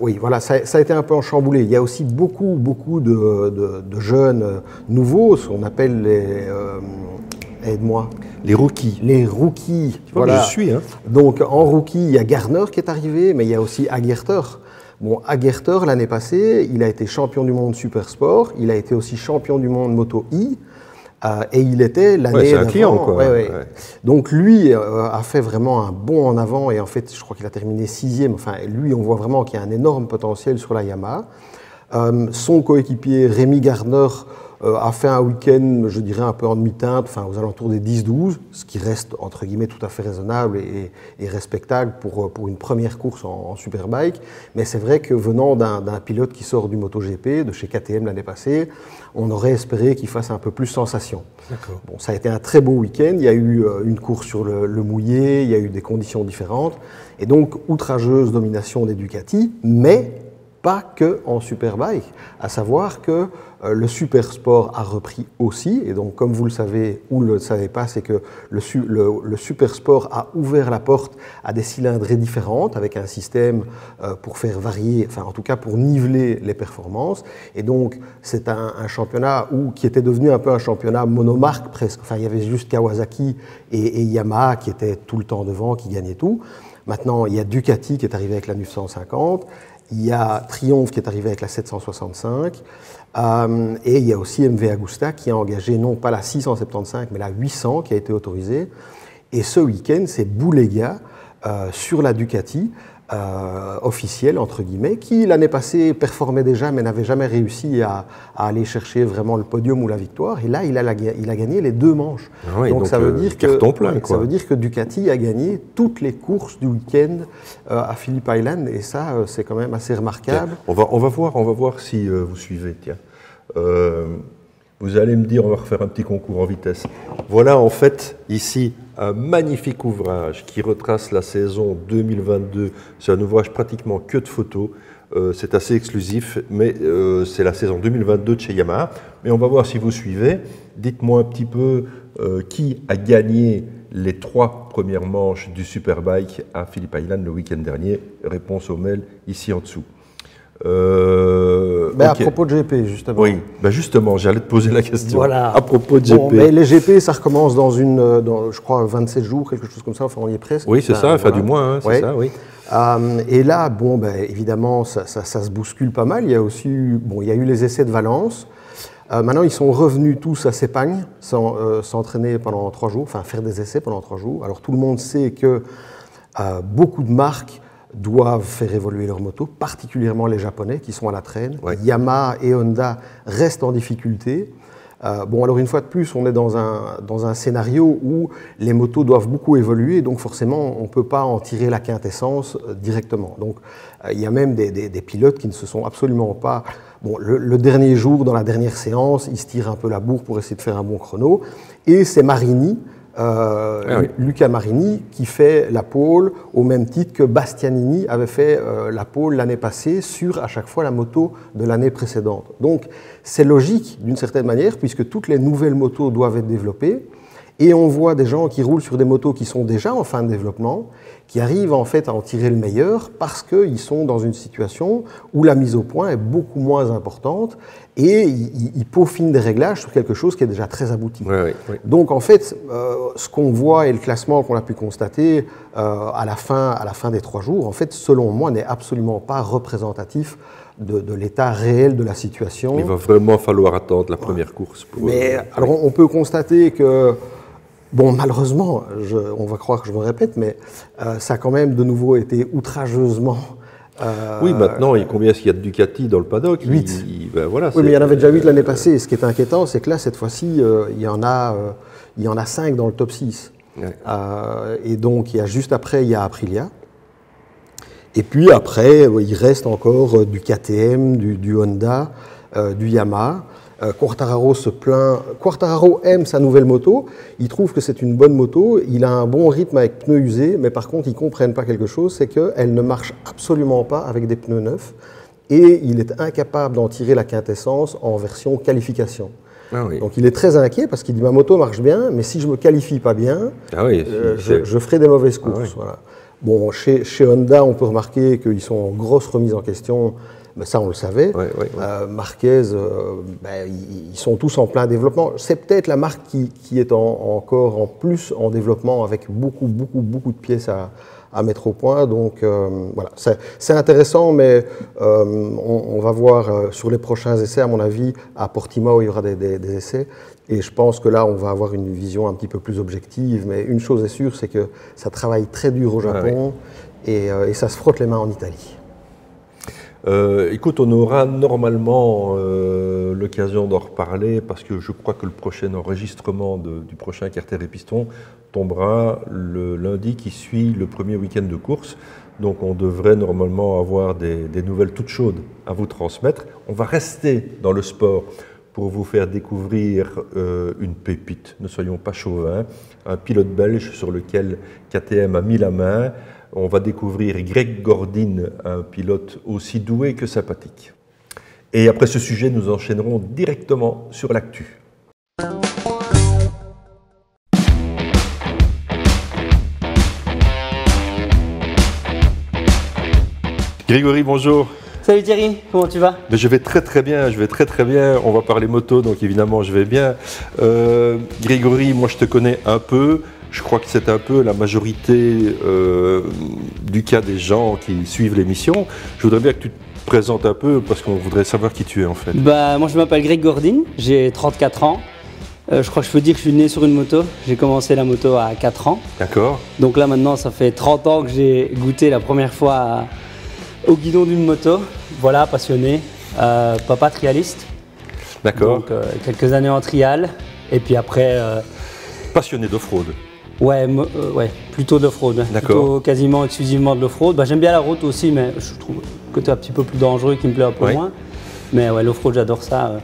oui, voilà, ça a été un peu enchamboulé. Il y a aussi beaucoup de jeunes nouveaux, ce qu'on appelle les... aide-moi. Les rookies. Les rookies. Tu vois, voilà. Je suis. Hein. Donc, en rookie, il y a Garner qui est arrivé, mais il y a aussi Agerter. Bon, Agerter, l'année passée, il a été champion du monde Super Sport, il a été aussi champion du monde Moto E, et il était l'année d'avant. C'est un client, quoi. Ouais. Donc, lui a fait vraiment un bond en avant, et en fait, je crois qu'il a terminé 6e. Enfin, lui, on voit vraiment qu'il y a un énorme potentiel sur la Yamaha. Son coéquipier, Rémi Gardner, a fait un week-end, je dirais, un peu en demi-teinte, enfin aux alentours des 10-12, ce qui reste, entre guillemets, tout à fait raisonnable et respectable pour une première course en Superbike. Mais c'est vrai que venant d'un pilote qui sort du MotoGP, de chez KTM l'année passée, on aurait espéré qu'il fasse un peu plus sensation. Bon, ça a été un très beau week-end, il y a eu une course sur le mouillé, il y a eu des conditions différentes, et donc outrageuse domination des Ducati, mais pas que en Superbike, à savoir que le Super Sport a repris aussi, et donc comme vous le savez ou ne le savez pas, c'est que le Super Sport a ouvert la porte à des cylindrées différentes, avec un système pour faire varier, enfin en tout cas pour niveler les performances, et donc c'est un championnat qui était devenu un peu un championnat monomarque presque, enfin il y avait juste Kawasaki et Yamaha qui étaient tout le temps devant, qui gagnaient tout. Maintenant il y a Ducati qui est arrivé avec la 950, il y a Triumph qui est arrivé avec la 765, et il y a aussi MV Agusta qui a engagé non pas la 675 mais la 800 qui a été autorisée. Et ce week-end, c'est Boulega sur la Ducati officielle, entre guillemets, qui l'année passée performait déjà mais n'avait jamais réussi à aller chercher vraiment le podium ou la victoire. Et là, il a gagné les 2 manches. Ah oui, donc ça veut dire ça veut dire que Ducati a gagné toutes les courses du week-end à Phillip Island, et ça, c'est quand même assez remarquable. Tiens, on va voir si vous suivez. Tiens. Vous allez me dire, on va refaire un petit concours en vitesse. Voilà en fait ici un magnifique ouvrage qui retrace la saison 2022. C'est un ouvrage pratiquement que de photos. C'est assez exclusif, mais c'est la saison 2022 de chez Yamaha. Mais on va voir si vous suivez. Dites-moi un petit peu qui a gagné les 3 premières manches du Superbike à Phillip Island le week-end dernier. Réponse au mail ici en dessous. Okay. À propos de GP, justement. Oui, justement, j'allais te poser la question. Voilà. À propos de GP. Bon, mais les GP, ça recommence dans je crois, 27 jours, quelque chose comme ça, enfin on y est presque. Oui, c'est ça, du mois, hein, c'est ça, oui. Et là, bon, évidemment, ça se bouscule pas mal. Il y a aussi il y a eu les essais de Valence. Maintenant, ils sont revenus tous à Sepang, s'entraîner pendant 3 jours, enfin faire des essais pendant 3 jours. Alors tout le monde sait que beaucoup de marques doivent faire évoluer leur moto, particulièrement les Japonais qui sont à la traîne. Ouais. Yamaha et Honda restent en difficulté. Alors une fois de plus, on est dans un scénario où les motos doivent beaucoup évoluer, donc forcément, on ne peut pas en tirer la quintessence directement. Donc il y a même des pilotes qui ne se sont absolument pas... Bon, le dernier jour, dans la dernière séance, ils se tirent un peu la bourre pour essayer de faire un bon chrono, et c'est Marini, Luca Marini, qui fait la pole au même titre que Bastianini avait fait la pole l'année passée sur à chaque fois la moto de l'année précédente. Donc c'est logique d'une certaine manière puisque toutes les nouvelles motos doivent être développées Et on voit des gens qui roulent sur des motos qui sont déjà en fin de développement, qui arrivent en fait à en tirer le meilleur parce qu'ils sont dans une situation où la mise au point est beaucoup moins importante et ils peaufinent des réglages sur quelque chose qui est déjà très abouti. Oui. Donc en fait, ce qu'on voit et le classement qu'on a pu constater à la fin des 3 jours, en fait, selon moi, n'est absolument pas représentatif de l'état réel de la situation. Il va vraiment falloir attendre la première course. Alors on peut constater que, bon, malheureusement, on va croire que je me répète, mais ça a quand même de nouveau été outrageusement... oui, maintenant, combien est-ce qu'il y a de Ducati dans le paddock? 8. Voilà, oui, mais il y en avait déjà 8 l'année passée. Ce qui est inquiétant, c'est que là, cette fois-ci, il y en a 5 dans le top 6. Ouais. Et donc, juste après, il y a Aprilia. Et puis après, il reste encore du KTM, du Honda, du Yamaha. Quartararo se plaint. Quartararo aime sa nouvelle moto. Il trouve que c'est une bonne moto. Il a un bon rythme avec pneus usés, mais par contre, ils ne comprennent pas quelque chose, c'est qu'elle ne marche absolument pas avec des pneus neufs. Et il est incapable d'en tirer la quintessence en version qualification. Ah oui. Donc il est très inquiet parce qu'il dit ma moto marche bien, mais si je ne me qualifie pas bien, je ferai des mauvaises courses. Ah oui. Voilà. Bon, chez Honda, on peut remarquer qu'ils sont en grosse remise en question. Mais ça, on le savait. Marquez, ils sont tous en plein développement. C'est peut-être la marque qui est encore en plus en développement avec beaucoup de pièces à mettre au point. Donc voilà, c'est intéressant, mais on va voir sur les prochains essais, à mon avis, à Portimao, il y aura des essais. Et je pense que là, on va avoir une vision un petit peu plus objective. Mais une chose est sûre, c'est que ça travaille très dur au Japon et ça se frotte les mains en Italie. Écoute, on aura normalement l'occasion d'en reparler parce que je crois que le prochain enregistrement du prochain Carter et Piston tombera le lundi qui suit le premier week-end de course. Donc on devrait normalement avoir des nouvelles toutes chaudes à vous transmettre. On va rester dans le sport pour vous faire découvrir une pépite, ne soyons pas chauvins, un pilote belge sur lequel KTM a mis la main. On va découvrir Greg Gordin, un pilote aussi doué que sympathique. Et après ce sujet, nous enchaînerons directement sur l'actu. Grégory, bonjour. Salut Thierry, comment tu vas? Je vais très bien, On va parler moto, donc évidemment je vais bien. Grégory, moi je te connais un peu. Je crois que c'est un peu la majorité du cas des gens qui suivent l'émission. Je voudrais bien que tu te présentes un peu parce qu'on voudrait savoir qui tu es en fait. Moi je m'appelle Greg Gordin, j'ai 34 ans. Je crois que je peux dire que je suis né sur une moto. J'ai commencé la moto à 4 ans. D'accord. Donc là maintenant ça fait 30 ans que j'ai goûté la première fois au guidon d'une moto. Voilà, passionné, papa trialiste. D'accord. Donc quelques années en trial et puis après... Passionné d'off-road. Ouais, plutôt d'off-road. Plutôt quasiment exclusivement de l'off-road. J'aime bien la route aussi, mais je trouve le côté un petit peu plus dangereux qui me plaît un peu moins. Mais ouais, l'off-road, j'adore ça.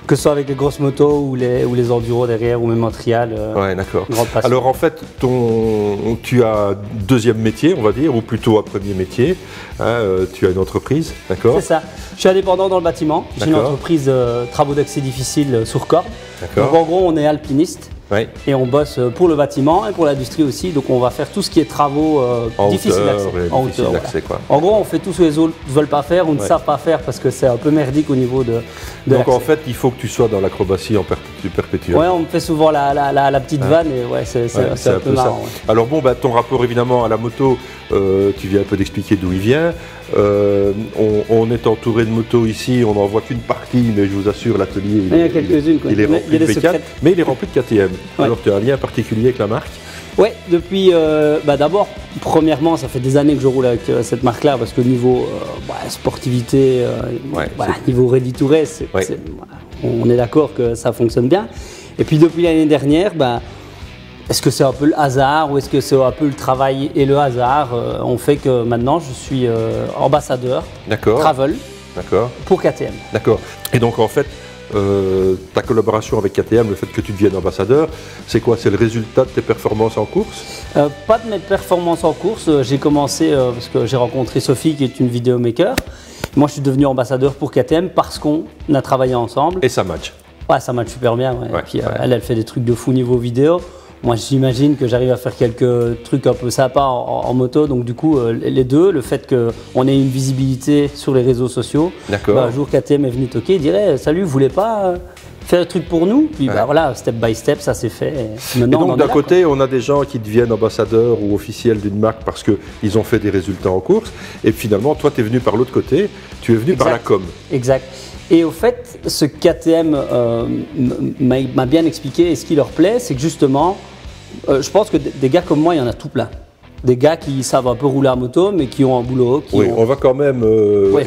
Que ce soit avec les grosses motos ou les enduros derrière ou même en trial. Ouais, d'accord. Grande passion. Alors en fait, tu as deuxième métier, on va dire, ou plutôt un premier métier. Tu as une entreprise, d'accord? C'est ça. Je suis indépendant dans le bâtiment. J'ai une entreprise de travaux d'accès difficiles sur corde. Donc en gros, on est alpiniste. Ouais. Et on bosse pour le bâtiment et pour l'industrie aussi, donc on va faire tout ce qui est travaux difficiles d'accès. En hauteur, voilà. En gros, on fait tout ce que les autres ne veulent pas faire ou ne savent pas faire parce que c'est un peu merdique au niveau de donc en fait, il faut que tu sois dans l'acrobatie en perpétuel. Ouais, on me fait souvent la petite vanne et c'est un peu marrant. Ouais. Alors bon, ton rapport évidemment à la moto, tu viens un peu d'expliquer d'où il vient. On est entouré de motos ici, on n'en voit qu'une partie, mais je vous assure, l'atelier il y a quelques-unes. Il est rempli de PK, mais il est rempli de KTM. Ouais. Alors tu as un lien particulier avec la marque? Oui, depuis, d'abord, premièrement, ça fait des années que je roule avec cette marque-là, parce que niveau sportivité, niveau ready to race, on est d'accord que ça fonctionne bien. Et puis depuis l'année dernière, est-ce que c'est un peu le hasard ou est-ce que c'est un peu le travail et le hasard on fait que maintenant je suis ambassadeur travel pour KTM. D'accord. Et donc en fait, ta collaboration avec KTM, le fait que tu deviennes ambassadeur, c'est quoi? C'est le résultat de tes performances en course? Pas de mes performances en course. J'ai commencé parce que j'ai rencontré Sophie qui est une vidéomaker. Moi je suis devenu ambassadeur pour KTM parce qu'on a travaillé ensemble. Et ça match? Ouais, ça match super bien. Ouais. Et puis elle fait des trucs de fou niveau vidéo. Moi, j'imagine que j'arrive à faire quelques trucs un peu sympas en moto. Donc, du coup, les deux, le fait qu'on ait une visibilité sur les réseaux sociaux. D'accord. Un jour, KTM est venu toquer, il dirait « Salut, vous voulez pas faire un truc pour nous ?» Puis voilà, step by step, ça s'est fait. Maintenant, et donc, d'un côté, on a des gens qui deviennent ambassadeurs ou officiels d'une marque parce qu'ils ont fait des résultats en course. Et finalement, toi, tu es venu par l'autre côté, tu es venu par la com. Exact. Et au fait, ce KTM m'a bien expliqué, et ce qui leur plaît, c'est que justement, je pense que des gars comme moi, il y en a tout plein. Des gars qui savent un peu rouler à moto, mais qui ont un boulot. On va quand même,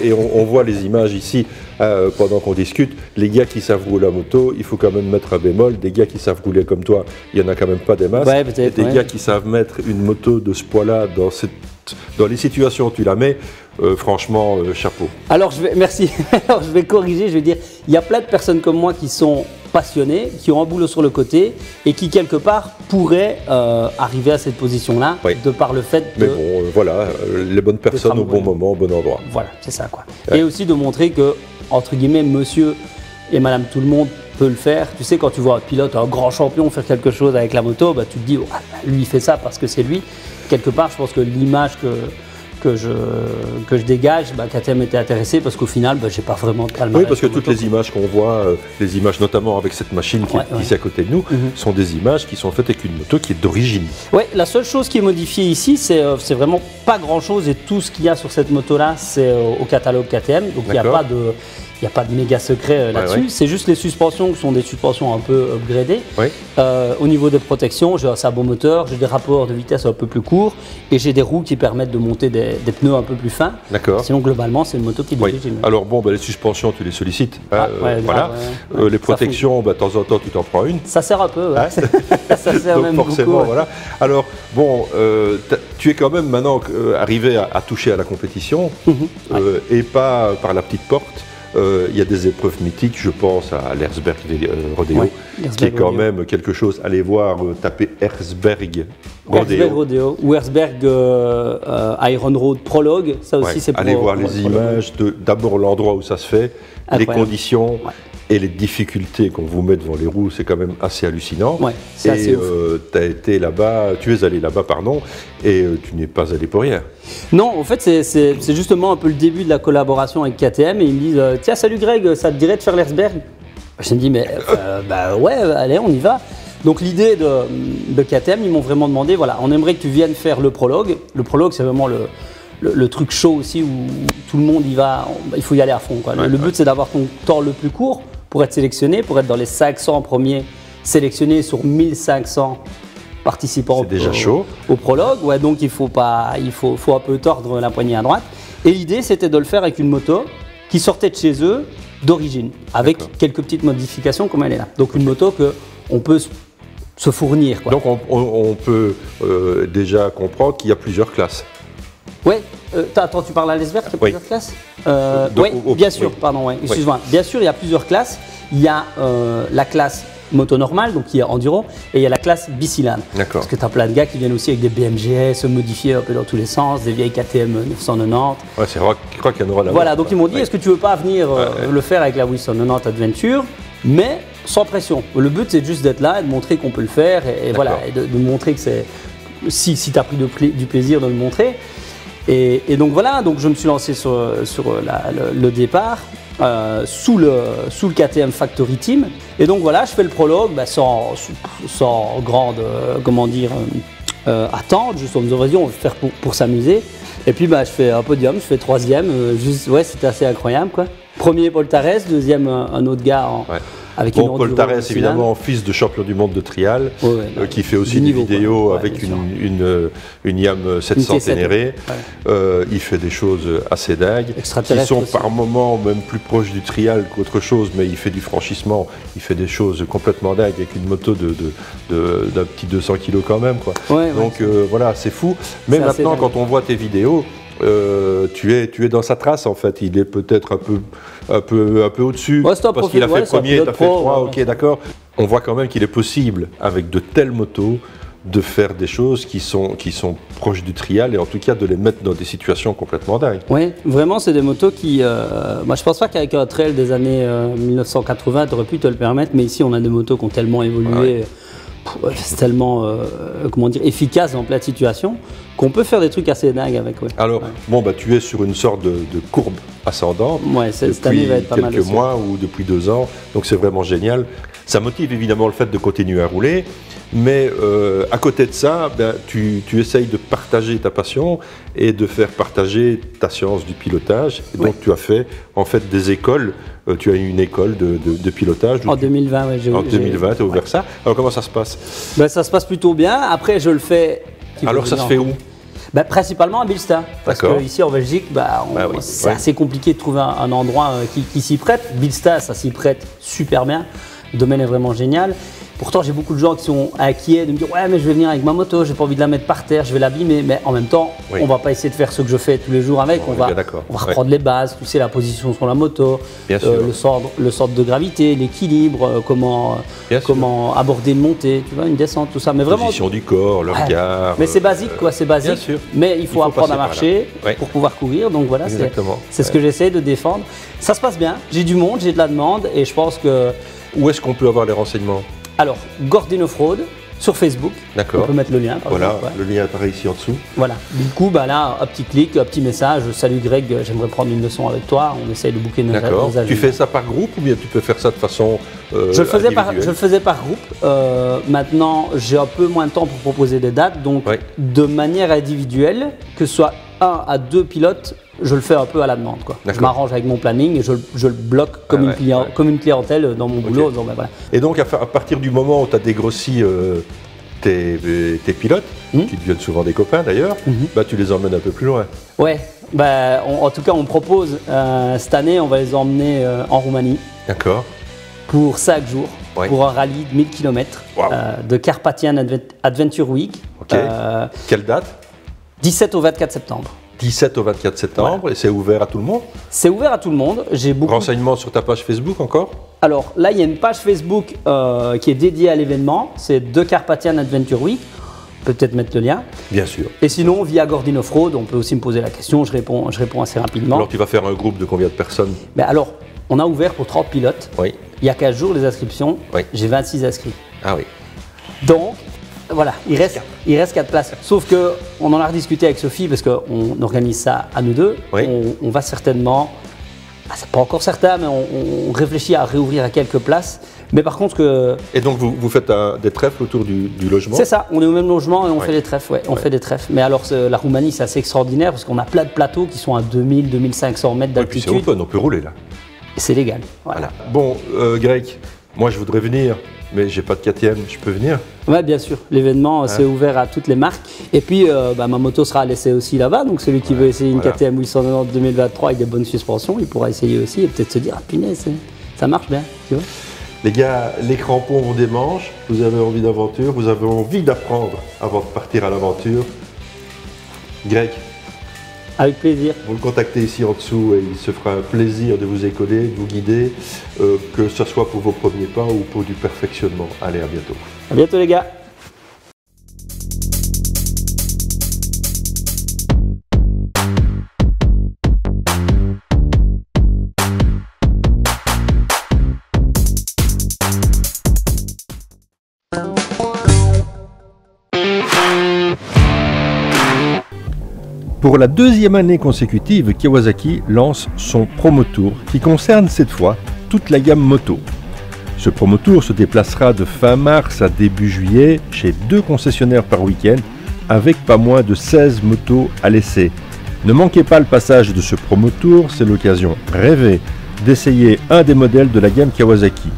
et on voit les images ici pendant qu'on discute, les gars qui savent rouler à moto, il faut quand même mettre un bémol. Des gars qui savent rouler comme toi, il n'y en a quand même pas des masses. Et des gars qui savent mettre une moto de ce poids-là dans les situations où tu la mets, franchement, chapeau. Alors, merci. Alors, je vais corriger, je vais dire, il y a plein de personnes comme moi qui sont passionnés, qui ont un boulot sur le côté et qui, quelque part, pourraient arriver à cette position-là de par le fait de... Mais bon, voilà, les bonnes personnes au bon moment, au bon endroit. Voilà, c'est ça, quoi. Et aussi de montrer que, entre guillemets, monsieur et madame tout le monde peut le faire. Tu sais, quand tu vois un pilote, un grand champion faire quelque chose avec la moto, bah, tu te dis, oh, lui, il fait ça parce que c'est lui. Quelque part, je pense que l'image que je dégage, KTM était intéressé parce qu'au final, j'ai pas vraiment de palmarès. Oui, parce que toutes les images qu'on voit, les images notamment avec cette machine qui est ici à côté de nous, sont des images qui sont faites avec une moto qui est d'origine. Oui, la seule chose qui est modifiée ici, c'est vraiment pas grand-chose et tout ce qu'il y a sur cette moto-là, c'est au catalogue KTM, donc il n'y a pas de... Il n'y a pas de méga secret là-dessus, c'est juste les suspensions qui sont des suspensions un peu upgradées. Au niveau des protections, j'ai un sabot moteur, j'ai des rapports de vitesse un peu plus courts et j'ai des roues qui permettent de monter des pneus un peu plus fins. Sinon, globalement, c'est une moto qui est d'origine. Alors bon, les suspensions, tu les sollicites. Voilà. Les protections, de temps en temps, tu t'en prends une. Ça sert un peu, ça sert donc même forcément, beaucoup. Voilà. Alors bon, tu es quand même maintenant arrivé à toucher à la compétition et pas par la petite porte. Il y a des épreuves mythiques, je pense à l'Erzberg Rodeo, qui est quand même quelque chose. Allez voir, taper Erzberg Rodeo. Ou Erzberg Iron Road Prologue, ça aussi c'est pour... Allez voir les images, d'abord l'endroit où ça se fait, les conditions et les difficultés qu'on vous met devant les roues, c'est quand même assez hallucinant. C'est assez ouf. Tu es allé là-bas, pardon, et tu n'es pas allé pour rien. Non, en fait, c'est justement un peu le début de la collaboration avec KTM et ils me disent tiens, salut Greg, ça te dirait de faire l'Erzberg? Je me dis mais ouais, allez, on y va. Donc l'idée de KTM, ils m'ont vraiment demandé voilà, on aimerait que tu viennes faire le prologue. Le prologue, c'est vraiment le truc chaud aussi où tout le monde y va, il faut y aller à fond, quoi. Le but, c'est d'avoir ton temps le plus court pour être sélectionné, pour être dans les 500 premiers sélectionnés sur 1500 participants au prologue. Ouais, donc il faut un peu tordre la poignée à droite. Et l'idée, c'était de le faire avec une moto qui sortait de chez eux d'origine, avec quelques petites modifications comme elle est là. Donc une moto qu'on peut se fournir, quoi. Donc on peut déjà comprendre qu'il y a plusieurs classes. Oui, attends, tu parles à l'Erzberg, il y a plusieurs classes Oui, bien sûr, pardon, excuse-moi. Bien sûr, il y a plusieurs classes. Il y a la classe moto normale, donc qui est enduro, et il y a la classe bicylindre. Parce que tu as plein de gars qui viennent aussi avec des BMGS modifiés un peu dans tous les sens, des vieilles KTM 990. Ouais, c'est rock'n'roll là-bas. Voilà, donc ils m'ont dit, est-ce que tu veux pas venir le faire avec la 890 Adventure, mais sans pression. Le but, c'est juste d'être là et de montrer qu'on peut le faire, et voilà, et de montrer que c'est... Si tu as pris du plaisir de le montrer. Et donc voilà, donc je me suis lancé sur le départ sous le KTM Factory Team. Et donc voilà, je fais le prologue sans grande, attente, juste en me disant vas-y, on va faire pour s'amuser. Et puis je fais un podium, je fais troisième, c'était assez incroyable, quoi. Premier Paul Tarès, deuxième un autre gars avec une Paul Tarès, évidemment, fils de champion du monde de trial, qui fait aussi des vidéos avec une YAM 700 Ténéré. Il fait des choses assez dingues, qui sont par moments même plus proches du trial qu'autre chose, mais il fait du franchissement, il fait des choses complètement dingues avec une moto d'un petit 200 kg quand même, quoi. Donc voilà, c'est fou. Mais maintenant, quand on voit tes vidéos, tu es dans sa trace en fait. Il est peut-être un peu au-dessus parce qu'il a fait premier, tu as fait 3, ok, d'accord. On voit quand même qu'il est possible avec de telles motos de faire des choses qui sont proches du trial et en tout cas de les mettre dans des situations complètement dingues. Oui, vraiment c'est des motos qui... moi je pense pas qu'avec un trail des années 1980 tu aurais pu te le permettre, mais ici on a des motos qui ont tellement évolué. c'est tellement comment dire, efficace en pleine situation qu'on peut faire des trucs assez dingues avec. Ouais. Alors, bon, bah, tu es sur une sorte de courbe ascendante cette année va être pas mal depuis quelques mois ou depuis 2 ans, donc c'est vraiment génial. Ça motive évidemment le fait de continuer à rouler, mais à côté de ça, ben, tu essayes de partager ta passion et de faire partager ta science du pilotage. Et donc tu as fait en fait des écoles, tu as eu une école de pilotage. En 2020, oui. En 2020, tu as ouvert ça. Alors comment ça se passe? Ben, ça se passe plutôt bien. Après, je le fais... Alors ça se fait où? Ben, principalement à Bilsta, parce qu'ici en Belgique, c'est assez compliqué de trouver un endroit qui s'y prête. Bilsta, ça s'y prête super bien, le domaine est vraiment génial. Pourtant, j'ai beaucoup de gens qui sont inquiets de me dire « Ouais, mais je vais venir avec ma moto, j'ai pas envie de la mettre par terre, je vais l'abîmer. » Mais en même temps, on va pas essayer de faire ce que je fais tous les jours avec. On va reprendre les bases, tu sais, la position sur la moto, le centre de gravité, l'équilibre, comment aborder une montée, tu vois, une descente, tout ça. Mais vraiment, position du corps, le regard. Mais c'est basique, quoi, c'est basique. Bien sûr. Mais il faut apprendre à marcher pour pouvoir courir. Donc voilà, c'est ce que j'essaie de défendre. Ça se passe bien. J'ai du monde, j'ai de la demande et je pense que. Où est-ce qu'on peut avoir les renseignements? Alors, Gordon Offroad sur Facebook. D'accord. On peut mettre le lien. Voilà, le lien apparaît ici en dessous. Voilà. Du coup, bah là, un petit clic, un petit message. Salut Greg, j'aimerais prendre une leçon avec toi. On essaye de booker nos agendas. D'accord. Tu fais ça par groupe ou bien tu peux faire ça de façon je le faisais par groupe. Maintenant, j'ai un peu moins de temps pour proposer des dates. Donc, de manière individuelle, que ce soit 1 à 2 pilotes, je le fais un peu à la demande. Quoi. Je m'arrange avec mon planning et je le bloque comme une clientèle dans mon boulot. Donc, voilà. Et donc, à partir du moment où tu as dégrossi tes pilotes, qui deviennent souvent des copains d'ailleurs, bah, tu les emmènes un peu plus loin. Ouais, bah, en tout cas, on propose cette année, on va les emmener en Roumanie. D'accord. Pour 5 jours, pour un rallye de 1000 km de Carpathian Adventure Week. Quelle date? 17 au 24 septembre. 17 au 24 septembre, et c'est ouvert à tout le monde? C'est ouvert à tout le monde. J'ai beaucoup. Renseignements sur ta page Facebook encore? Alors là, il y a une page Facebook qui est dédiée à l'événement. C'est The Carpathian Adventure Week. Peut-être mettre le lien. Bien sûr. Et sinon, via Gordon Offroad, on peut aussi me poser la question. Je réponds assez rapidement. Alors, tu vas faire un groupe de combien de personnes? Alors, on a ouvert pour 30 pilotes. Oui. Il y a 15 jours les inscriptions. Oui. J'ai 26 inscrits. Ah oui. Donc, voilà, il reste 4 places. Sauf qu'on en a rediscuté avec Sophie parce qu'on organise ça à nous deux. Oui. On va certainement, c'est pas encore certain, mais on réfléchit à réouvrir à quelques places. Mais par contre Et donc vous faites des trèfles autour du logement? C'est ça, on est au même logement et on fait des trèfles. On fait des trèfles. Mais alors la Roumanie, c'est assez extraordinaire parce qu'on a plein de plateaux qui sont à 2000, 2500 mètres d'altitude. Et puis c'est open, on peut rouler là. Et c'est légal. Voilà. Bon, Greg, moi je voudrais venir. Mais j'ai pas de KTM, je peux venir? Oui, bien sûr. L'événement, c'est ouvert à toutes les marques. Et puis, ma moto sera laissée aussi là-bas. Donc, celui qui veut essayer une KTM 890 2023 avec des bonnes suspensions, il pourra essayer aussi et peut-être se dire, ah punaise, ça marche bien. Tu vois? Les gars, les crampons ont des manches. Vous avez envie d'aventure, vous avez envie d'apprendre avant de partir à l'aventure. Greg, avec plaisir. Vous le contactez ici en dessous et il se fera un plaisir de vous écoler, de vous guider, que ce soit pour vos premiers pas ou pour du perfectionnement. Allez, à bientôt. À bientôt les gars. Pour la 2e année consécutive, Kawasaki lance son Promo Tour qui concerne cette fois toute la gamme moto. Ce Promo Tour se déplacera de fin mars à début juillet chez 2 concessionnaires par week-end avec pas moins de 16 motos à l'essai. Ne manquez pas le passage de ce Promo Tour, c'est l'occasion rêvée d'essayer un des modèles de la gamme Kawasaki.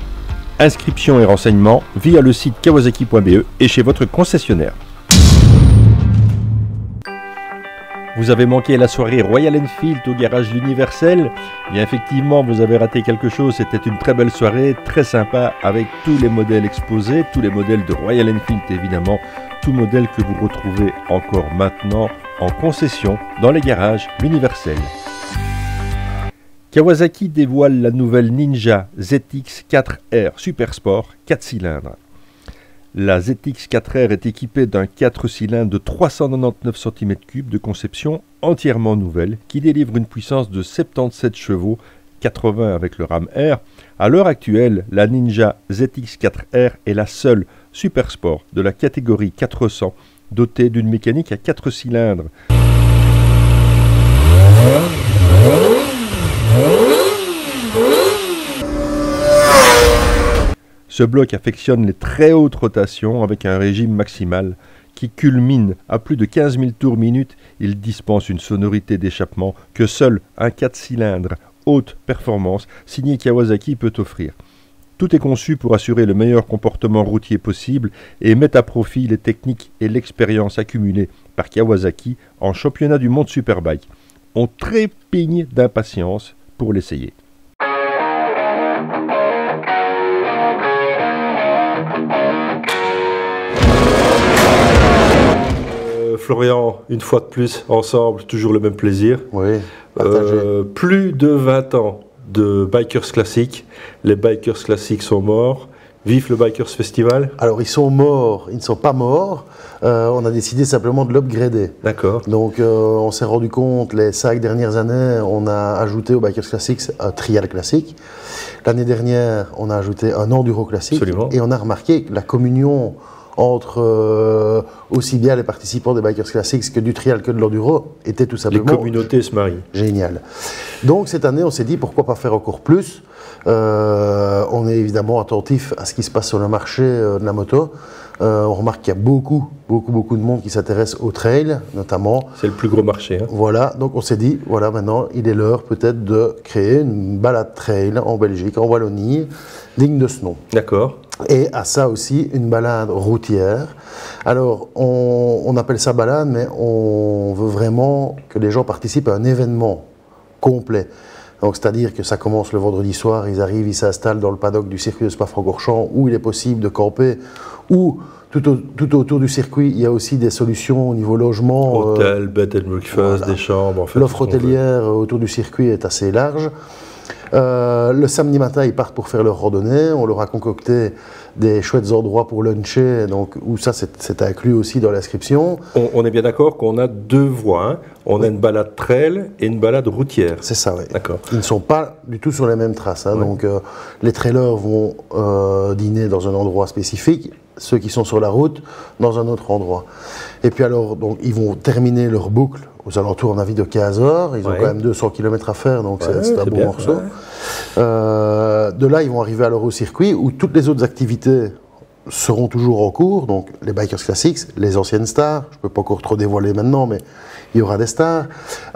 Inscription et renseignements via le site kawasaki.be et chez votre concessionnaire. Vous avez manqué la soirée Royal Enfield au garage L'Universel? Bien effectivement, vous avez raté quelque chose. C'était une très belle soirée, très sympa, avec tous les modèles exposés, tous les modèles de Royal Enfield évidemment, tous modèles que vous retrouvez encore maintenant en concession dans les garages L'Universel. Kawasaki dévoile la nouvelle Ninja ZX4R Super Sport 4 cylindres. La ZX4R est équipée d'un 4 cylindres de 399 cm3 de conception entièrement nouvelle qui délivre une puissance de 77 chevaux, 80 avec le RAM R. À l'heure actuelle, la Ninja ZX4R est la seule Super Sport de la catégorie 400, doté d'une mécanique à 4 cylindres. Ce bloc affectionne les très hautes rotations avec un régime maximal qui culmine à plus de 15 000 tours minute. Il dispense une sonorité d'échappement que seul un 4 cylindres haute performance signé Kawasaki peut offrir. Tout est conçu pour assurer le meilleur comportement routier possible et met à profit les techniques et l'expérience accumulées par Kawasaki en championnat du monde Superbike. On trépigne d'impatience pour l'essayer. Florian, une fois de plus, ensemble, toujours le même plaisir. Oui, plus de 20 ans de Bikers Classic. Les Bikers Classic sont morts. Vive le Bikers Festival. Alors, ils sont morts, ils ne sont pas morts. On a décidé simplement de l'upgrader. D'accord. Donc, on s'est rendu compte, les 5 dernières années, on a ajouté au Bikers Classic un trial classique. L'année dernière, on a ajouté un enduro classique. Absolument. Et on a remarqué que la communion entre aussi bien les participants des Bikers Classics que du trial que de l'enduro était tout simplement... Les communautés se marient. Génial. Donc cette année, on s'est dit pourquoi pas faire encore plus. On est évidemment attentif à ce qui se passe sur le marché de la moto. On remarque qu'il y a beaucoup de monde qui s'intéresse au trail, notamment. C'est le plus gros marché. Hein. Voilà, donc on s'est dit, voilà, maintenant, il est l'heure peut-être de créer une balade trail en Belgique, en Wallonie, digne de ce nom. D'accord. Et à ça aussi, une balade routière. Alors, on appelle ça balade, mais on veut vraiment que les gens participent à un événement complet. Donc, c'est-à-dire que ça commence le vendredi soir, ils arrivent, ils s'installent dans le paddock du circuit de Spa-Francorchamps, où il est possible de camper, ou tout autour du circuit, il y a aussi des solutions au niveau logement. Hôtel, bed and breakfast, voilà. Des chambres. En fait, l'offre hôtelière autour du circuit est assez large. Le samedi matin, ils partent pour faire leur randonnée. On leur a concocté des chouettes endroits pour luncher, donc où ça c'est inclus aussi dans l'inscription. On est bien d'accord qu'on a deux voies. Hein. On a une balade trail et une balade routière. C'est ça, oui. D'accord. Ils ne sont pas du tout sur les mêmes traces. Hein. Donc les trailers vont dîner dans un endroit spécifique, ceux qui sont sur la route dans un autre endroit. Et puis alors, donc, ils vont terminer leur boucle aux alentours, en avis de 15 heures. Ils ont quand même 200 km à faire, donc c'est un bon morceau. De là, ils vont arriver alors au circuit où toutes les autres activités seront toujours en cours. Donc les Bikers Classics, les anciennes stars, je ne peux pas encore trop dévoiler maintenant, mais il y aura des stars.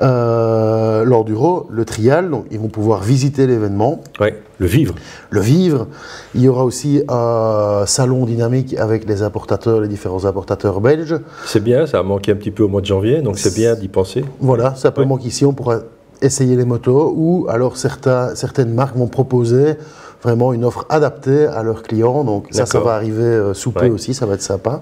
L'enduro, le trial, donc ils vont pouvoir visiter l'événement. Oui, le vivre. Le vivre. Il y aura aussi un salon dynamique avec les importateurs, les différents importateurs belges. C'est bien, ça a manqué un petit peu au mois de janvier, donc c'est bien d'y penser. Voilà, ça peut manquer ici, on pourra essayer les motos, ou alors certaines marques vont proposer vraiment une offre adaptée à leurs clients. Donc ça va arriver sous peu aussi, ça va être sympa.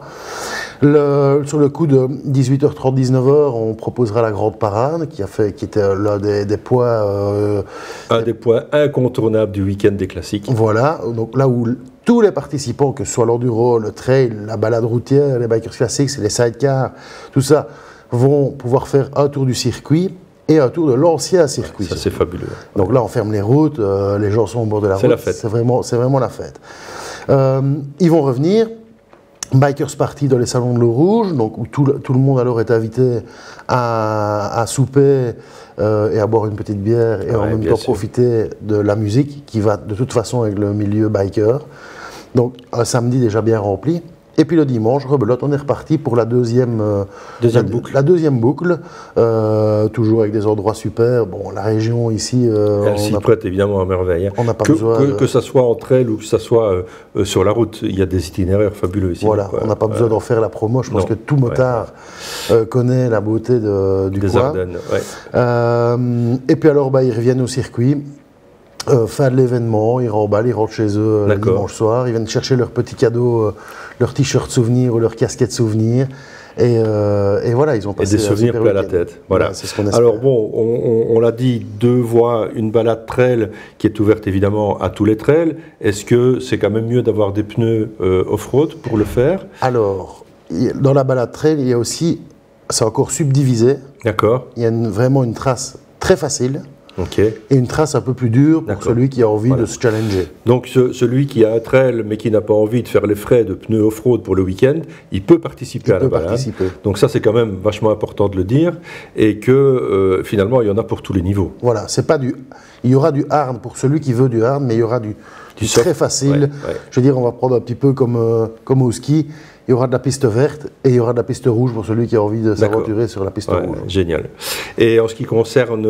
Sur le coup de 18h30, 19h, on proposera la grande parade qui était l'un des points... un des points incontournables du week-end des classiques. Voilà, donc là où tous les participants, que ce soit l'enduro, le trail, la balade routière, les Bikers Classics, les sidecars, tout ça, vont pouvoir faire un tour du circuit et un tour de l'ancien circuit. Ça, c'est fabuleux. Donc là, on ferme les routes, les gens sont au bord de la route. C'est la fête. C'est vraiment la fête. Ils vont revenir, Bikers Party dans les salons de l'eau rouge, donc où tout le monde alors est invité à souper et à boire une petite bière et en même temps profiter de la musique qui va de toute façon avec le milieu biker. Donc un samedi déjà bien rempli. Et puis le dimanche, rebelote, on est reparti pour la deuxième boucle. La deuxième boucle, toujours avec des endroits super. Bon, la région ici... elle s'y prête évidemment à merveille. Hein. On n'a pas besoin... Que ça soit entre elles ou que ça soit sur la route, il y a des itinéraires fabuleux ici. Voilà, on n'a pas besoin d'en faire la promo. Je pense que tout motard connaît la beauté du des coin. Ardennes, et puis alors, ils reviennent au circuit. Fin de l'événement, ils remballent, ils rentrent chez eux le dimanche soir, ils viennent chercher leurs petits cadeaux, leur t-shirt souvenir ou leur casquette souvenir, et voilà, ils ont passé et des souvenirs plein la tête. Voilà. C'est ce qu'on espère. Alors bon, on l'a dit, deux voies, une balade trail qui est ouverte évidemment à tous les trails. Est-ce que c'est quand même mieux d'avoir des pneus off-road pour le faire? Alors, dans la balade trail, il y a aussi, c'est encore subdivisé. D'accord. Il y a vraiment une trace très facile. Okay. Et une trace un peu plus dure pour celui qui a envie de se challenger. Donc celui qui a un trail mais qui n'a pas envie de faire les frais de pneus off-road pour le week-end, il peut participer à la balade. Donc ça c'est quand même vachement important de le dire et que finalement il y en a pour tous les niveaux. Voilà, c'est pas du... il y aura du hard pour celui qui veut du hard, mais il y aura du très facile. Je veux dire, on va prendre un petit peu comme au ski. Il y aura de la piste verte et il y aura de la piste rouge pour celui qui a envie de s'aventurer sur la piste rouge. Génial. Et en ce qui concerne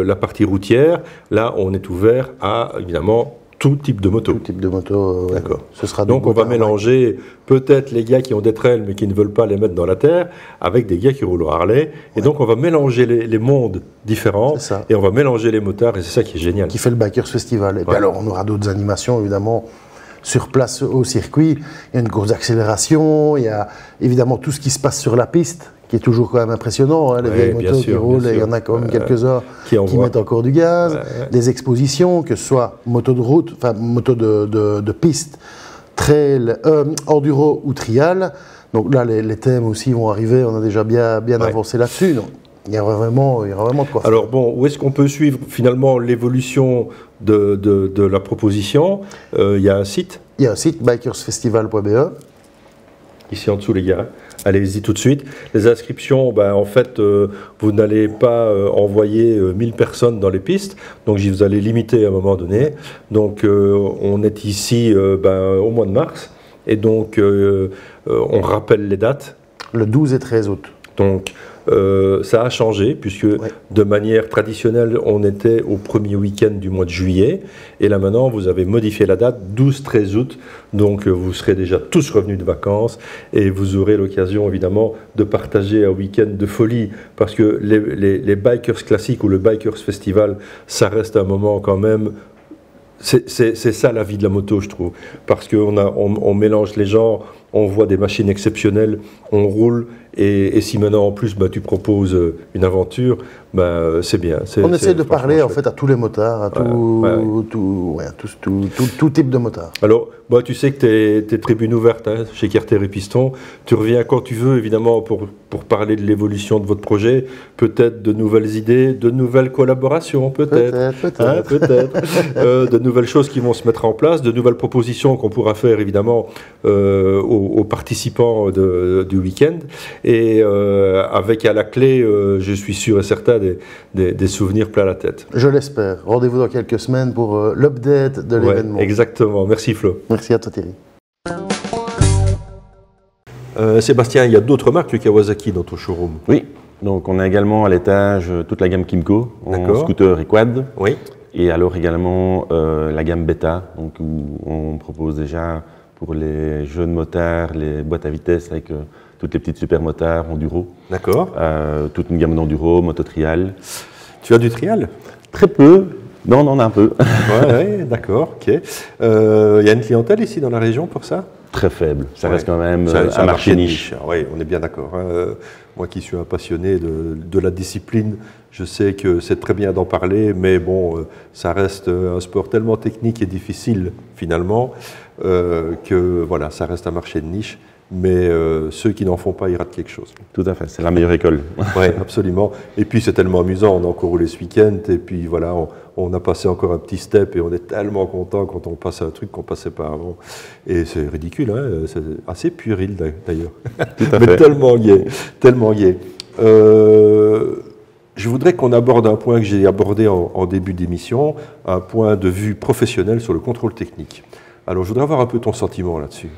la partie routière, là, on est ouvert à, évidemment, tout type de moto. Tout type de moto, d'accord. Ce sera donc on va mélanger peut-être les gars qui ont des trails mais qui ne veulent pas les mettre dans la terre avec des gars qui roulent au Harley. Et donc on va mélanger les mondes différents et on va mélanger les motards et c'est ça qui est génial. Qui fait le Bikers Festival. Et puis alors on aura d'autres animations évidemment. Sur place au circuit, il y a une course d'accélération, il y a évidemment tout ce qui se passe sur la piste, qui est toujours quand même impressionnant, hein, les vieilles motos qui roulent, et il y en a quand même quelques-uns qui mettent encore du gaz, des expositions, que ce soit moto de route, enfin moto de piste, trail, enduro ou trial. Donc là, les thèmes aussi vont arriver, on a déjà bien avancé là-dessus. Il y aura vraiment de quoi faire. Alors bon, où est-ce qu'on peut suivre finalement l'évolution de la proposition? Il y a un site. Il y a un site, bikersfestival.be. Ici en dessous les gars, allez-y tout de suite. Les inscriptions, en fait, vous n'allez pas envoyer 1000 personnes dans les pistes, donc vous allez limiter à un moment donné. Donc on est ici au mois de mars, et donc on rappelle les dates. Le 12 et 13 août. Donc ça a changé puisque de manière traditionnelle on était au premier week-end du mois de juillet et là maintenant vous avez modifié la date 12-13 août, donc vous serez déjà tous revenus de vacances et vous aurez l'occasion évidemment de partager un week-end de folie parce que les bikers classiques ou le Bikers Festival ça reste un moment quand même. C'est ça la vie de la moto, je trouve, parce qu'on mélange les genres, on voit des machines exceptionnelles, on roule, et si maintenant en plus tu proposes une aventure, c'est bien. On essaie de parler en fait à tous les motards, à tout type de motards. Alors, tu sais que tu es tribune ouverte chez Carter et Piston, tu reviens quand tu veux évidemment pour parler de l'évolution de votre projet, peut-être de nouvelles idées, de nouvelles collaborations, peut-être. De nouvelles choses qui vont se mettre en place, de nouvelles propositions qu'on pourra faire évidemment aux participants du week-end. Et avec à la clé, je suis sûr et certain, des souvenirs plein la tête. Je l'espère. Rendez-vous dans quelques semaines pour l'update de l'événement. Exactement. Merci Flo. Merci à toi Thierry. Sébastien, il y a d'autres marques que Kawasaki dans ton showroom? Oui. Donc on a également à l'étage toute la gamme Kymco, en scooter et quad. Oui. Et alors également la gamme Beta, donc où on propose déjà pour les jeunes motards, les boîtes à vitesse avec toutes les petites super motards, enduro. D'accord. Toute une gamme d'enduro, moto-trial. Tu as du trial? Très peu. Non, on en a un peu. Ouais, d'accord, ok. Y a une clientèle ici dans la région pour ça? Très faible. Ça reste quand même un marché niche. Oui, on est bien d'accord. Moi qui suis un passionné de la discipline, je sais que c'est très bien d'en parler, mais bon, ça reste un sport tellement technique et difficile finalement que voilà, ça reste un marché de niche. Mais ceux qui n'en font pas, ils ratent quelque chose. Tout à fait, c'est la meilleure école. Oui, absolument. Et puis c'est tellement amusant, on a encore roulé ce week-end, et puis voilà, on a passé encore un petit step, et on est tellement content quand on passe à un truc qu'on ne passait pas avant. Et c'est ridicule, hein, c'est assez puéril d'ailleurs. Tout à Mais fait. tellement gai, tellement gai. Je voudrais qu'on aborde un point que j'ai abordé en début d'émission, un point de vue professionnel sur le contrôle technique. Alors je voudrais avoir un peu ton sentiment là-dessus.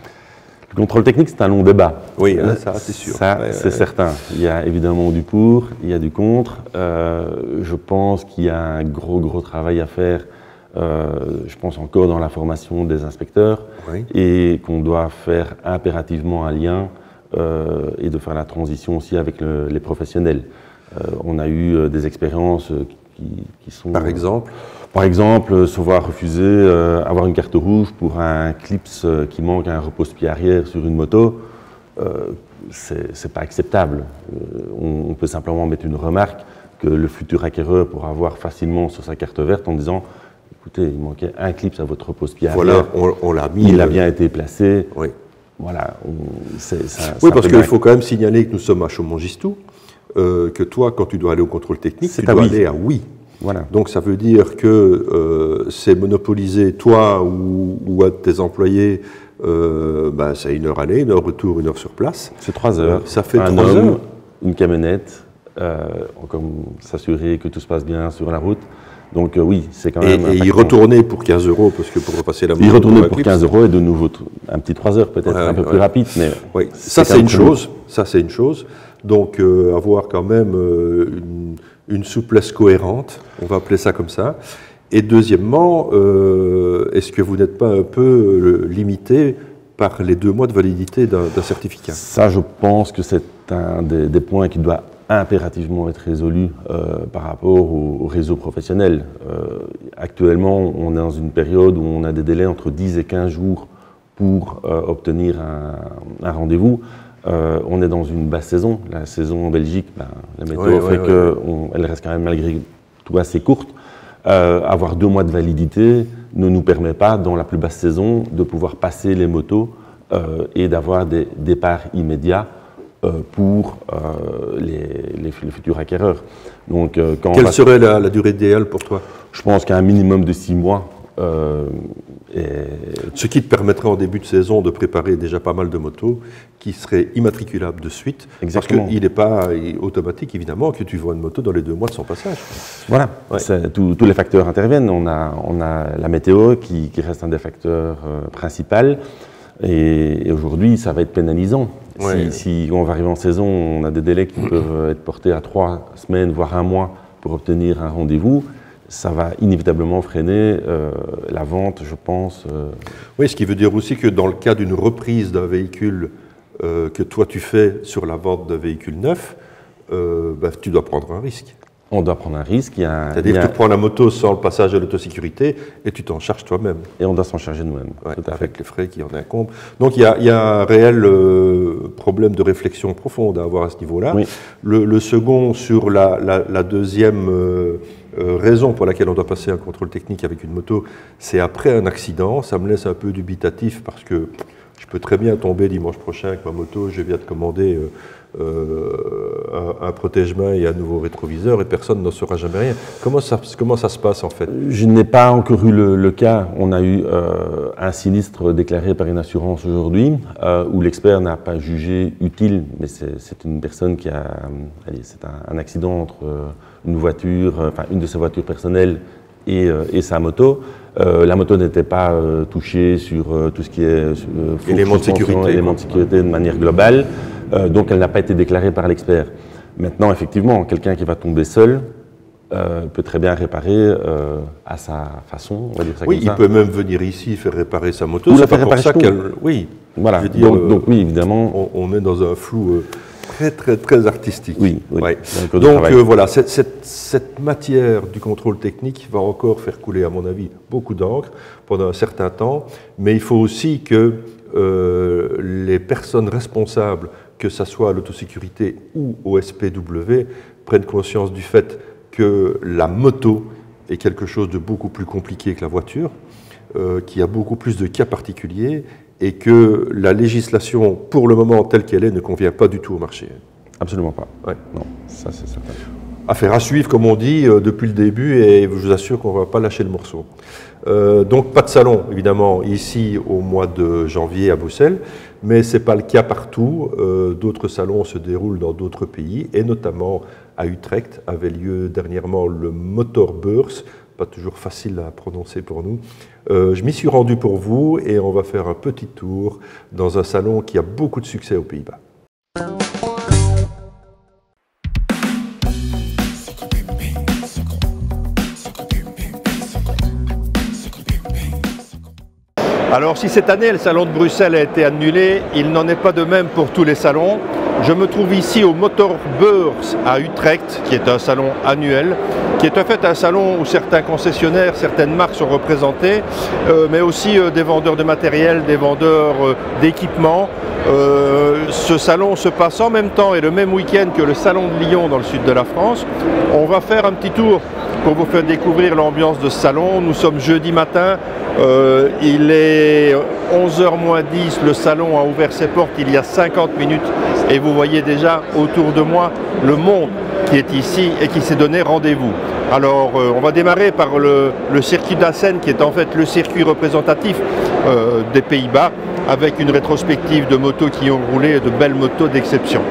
Le contrôle technique, c'est un long débat. Oui, ça c'est sûr. Ça, c'est certain. Il y a évidemment du pour, il y a du contre. Je pense qu'il y a un gros travail à faire, je pense encore dans la formation des inspecteurs, et qu'on doit faire impérativement un lien et de faire la transition aussi avec les professionnels. On a eu des expériences qui sont... Par exemple, se voir refuser avoir une carte rouge pour un clips qui manque un repose-pied arrière sur une moto, c'est pas acceptable. On peut simplement mettre une remarque que le futur acquéreur pourra avoir facilement sur sa carte verte en disant écoutez, il manquait un clips à votre repose-pied arrière. Voilà, on l'a mis. Il a bien été placé. Oui. Voilà. Oui, parce qu'il faut quand même signaler que nous sommes à Chaumont-Gistou, que toi, quand tu dois aller au contrôle technique, tu dois aller à oui. Voilà. Donc ça veut dire que c'est monopolisé, toi ou à tes employés, c'est 1 heure aller, 1 heure retour, 1 heure sur place. C'est 3 heures. Ça fait un 3 homme, heures. Une camionnette, comme s'assurer que tout se passe bien sur la route. Donc oui, c'est quand même... Et y retourner pour 15 €, parce que pour repasser la moto... Y retourner pour 15 € et de nouveau un petit 3 heures peut-être, un peu plus rapide, mais... Oui, ça c'est une chose. Ça c'est une chose. Donc avoir quand même une souplesse cohérente, on va appeler ça comme ça. Et deuxièmement, est-ce que vous n'êtes pas un peu limité par les 2 mois de validité d'un certificat? Ça, je pense que c'est un des points qui doit impérativement être résolu par rapport au réseau professionnel. Actuellement, on est dans une période où on a des délais entre 10 et 15 jours pour obtenir un rendez-vous. On est dans une basse saison. La saison en Belgique, la météo fait qu'elle reste quand même malgré tout assez courte. Avoir 2 mois de validité ne nous permet pas, dans la plus basse saison, de pouvoir passer les motos et d'avoir des départs immédiats pour les futurs acquéreurs. Donc, quelle serait la durée idéale pour toi? Je pense qu'un minimum de 6 mois. Ce qui te permettrait en début de saison de préparer déjà pas mal de motos qui seraient immatriculables de suite. Exactement. Parce qu'il n'est pas automatique, évidemment, que tu vois une moto dans les 2 mois de son passage. Voilà, tous les facteurs interviennent. On a la météo qui reste un des facteurs principaux. Et aujourd'hui, ça va être pénalisant. Si on va arriver en saison, on a des délais qui peuvent être portés à 3 semaines, voire 1 mois pour obtenir un rendez-vous. Ça va inévitablement freiner la vente, je pense. Oui, ce qui veut dire aussi que dans le cas d'une reprise d'un véhicule que toi tu fais sur la vente d'un véhicule neuf, tu dois prendre un risque. On doit prendre un risque. C'est-à-dire que tu prends la moto sans le passage à l'autosécurité et tu t'en charges toi-même. Et on doit s'en charger nous-mêmes. Avec les frais qui en incombent. Donc il y a un réel problème de réflexion profonde à avoir à ce niveau-là. Oui. Le second, sur la deuxième raison pour laquelle on doit passer un contrôle technique avec une moto, c'est après un accident. Ça me laisse un peu dubitatif parce que je peux très bien tomber dimanche prochain avec ma moto, je viens de commander un protège-main et un nouveau rétroviseur et personne n'en saura jamais rien. Comment ça se passe en fait? Je n'ai pas encore eu le cas. On a eu un sinistre déclaré par une assurance aujourd'hui où l'expert n'a pas jugé utile, mais c'est une personne qui a... c'est un accident entre une voiture, une de ses voitures personnelles et sa moto. La moto n'était pas touchée sur tout ce qui est éléments de sécurité de manière globale, donc elle n'a pas été déclarée par l'expert. Maintenant, effectivement, quelqu'un qui va tomber seul peut très bien réparer à sa façon, on va dire ça comme ça. Oui, il peut même venir ici faire réparer sa moto. C'est pas pour ça qu'elle... Oui, voilà. Je veux dire, donc oui, évidemment. On est dans un flou très artistique. Oui. Ouais. Donc voilà, cette matière du contrôle technique va encore faire couler, à mon avis, beaucoup d'encre pendant un certain temps, mais il faut aussi que les personnes responsables, que ce soit à l'autosécurité ou au SPW, prennent conscience du fait que la moto est quelque chose de beaucoup plus compliqué que la voiture, qu'il y a beaucoup plus de cas particuliers, et que la législation, pour le moment telle qu'elle est, ne convient pas du tout au marché. Absolument pas. Ouais. Non, ça c'est certain. Affaire à suivre, comme on dit, depuis le début, et je vous assure qu'on ne va pas lâcher le morceau. Donc pas de salon, évidemment, ici au mois de janvier à Bruxelles, mais ce n'est pas le cas partout. D'autres salons se déroulent dans d'autres pays, et notamment à Utrecht avait lieu dernièrement le Motorbeurs, pas toujours facile à prononcer pour nous. Je m'y suis rendu pour vous et on va faire un petit tour dans un salon qui a beaucoup de succès aux Pays-Bas. Alors si cette année le salon de Bruxelles a été annulé, il n'en est pas de même pour tous les salons. Je me trouve ici au Motorbeurs à Utrecht, qui est un salon annuel, qui est en fait un salon où certains concessionnaires, certaines marques sont représentées, mais aussi des vendeurs de matériel, des vendeurs d'équipements. Ce salon se passe en même temps et le même week-end que le salon de Lyon dans le sud de la France. On va faire un petit tour pour vous faire découvrir l'ambiance de ce salon. Nous sommes jeudi matin, il est 11h moins 10, le salon a ouvert ses portes il y a 50 minutes Et vous voyez déjà autour de moi le monde qui est ici et qui s'est donné rendez-vous. Alors on va démarrer par le circuit d'Assen qui est en fait le circuit représentatif des Pays-Bas avec une rétrospective de motos qui ont roulé, de belles motos d'exception.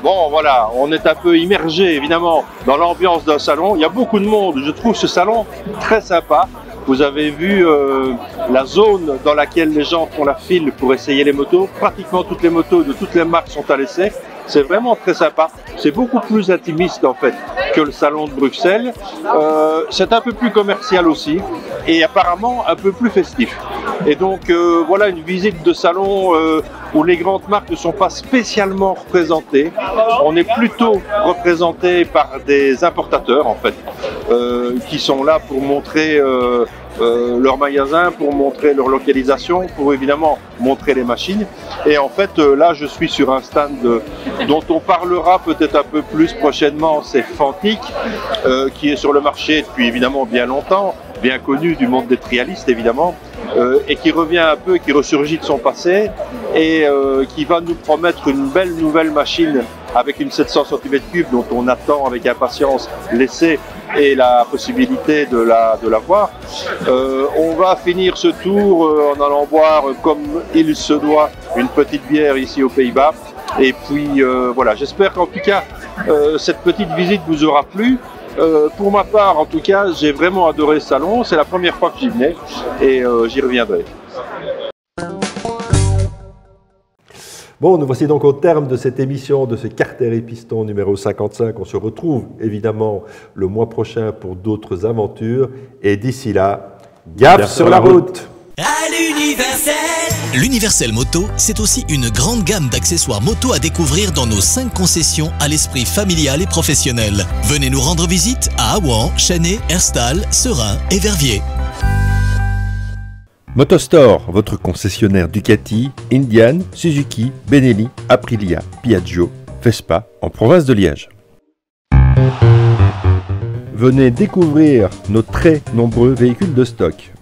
Bon voilà, on est un peu immergé évidemment dans l'ambiance d'un salon. Il y a beaucoup de monde, je trouve ce salon très sympa. Vous avez vu la zone dans laquelle les gens font la file pour essayer les motos. Pratiquement toutes les motos de toutes les marques sont à l'essai. C'est vraiment très sympa. C'est beaucoup plus intimiste en fait que le salon de Bruxelles. C'est un peu plus commercial aussi et apparemment un peu plus festif. Et donc voilà une visite de salon où les grandes marques ne sont pas spécialement représentées. On est plutôt représenté par des importateurs en fait, qui sont là pour montrer leur magasin, pour montrer leur localisation, pour évidemment montrer les machines. Et en fait là je suis sur un stand dont on parlera peut-être un peu plus prochainement, c'est Fantic, qui est sur le marché depuis évidemment bien longtemps, bien connu du monde des trialistes évidemment, et qui revient un peu, qui ressurgit de son passé et qui va nous promettre une belle nouvelle machine avec une 700 cm3 dont on attend avec impatience l'essai et la possibilité de la voir. On va finir ce tour en allant boire comme il se doit une petite bière ici aux Pays-Bas. Et puis voilà, j'espère qu'en tout cas cette petite visite vous aura plu. Pour ma part, en tout cas, j'ai vraiment adoré ce salon. C'est la première fois que j'y venais et j'y reviendrai. Bon, nous voici donc au terme de cette émission de ce Carter et Piston numéro 55. On se retrouve évidemment le mois prochain pour d'autres aventures. Et d'ici là, gaffe sur la route. À l'Universel. L'Universel Moto, c'est aussi une grande gamme d'accessoires moto à découvrir dans nos 5 concessions à l'esprit familial et professionnel. Venez nous rendre visite à Awan, Chennai, Herstal, Seraing et Verviers. Motostore, votre concessionnaire Ducati, Indian, Suzuki, Benelli, Aprilia, Piaggio, Vespa en province de Liège. Venez découvrir nos très nombreux véhicules de stock.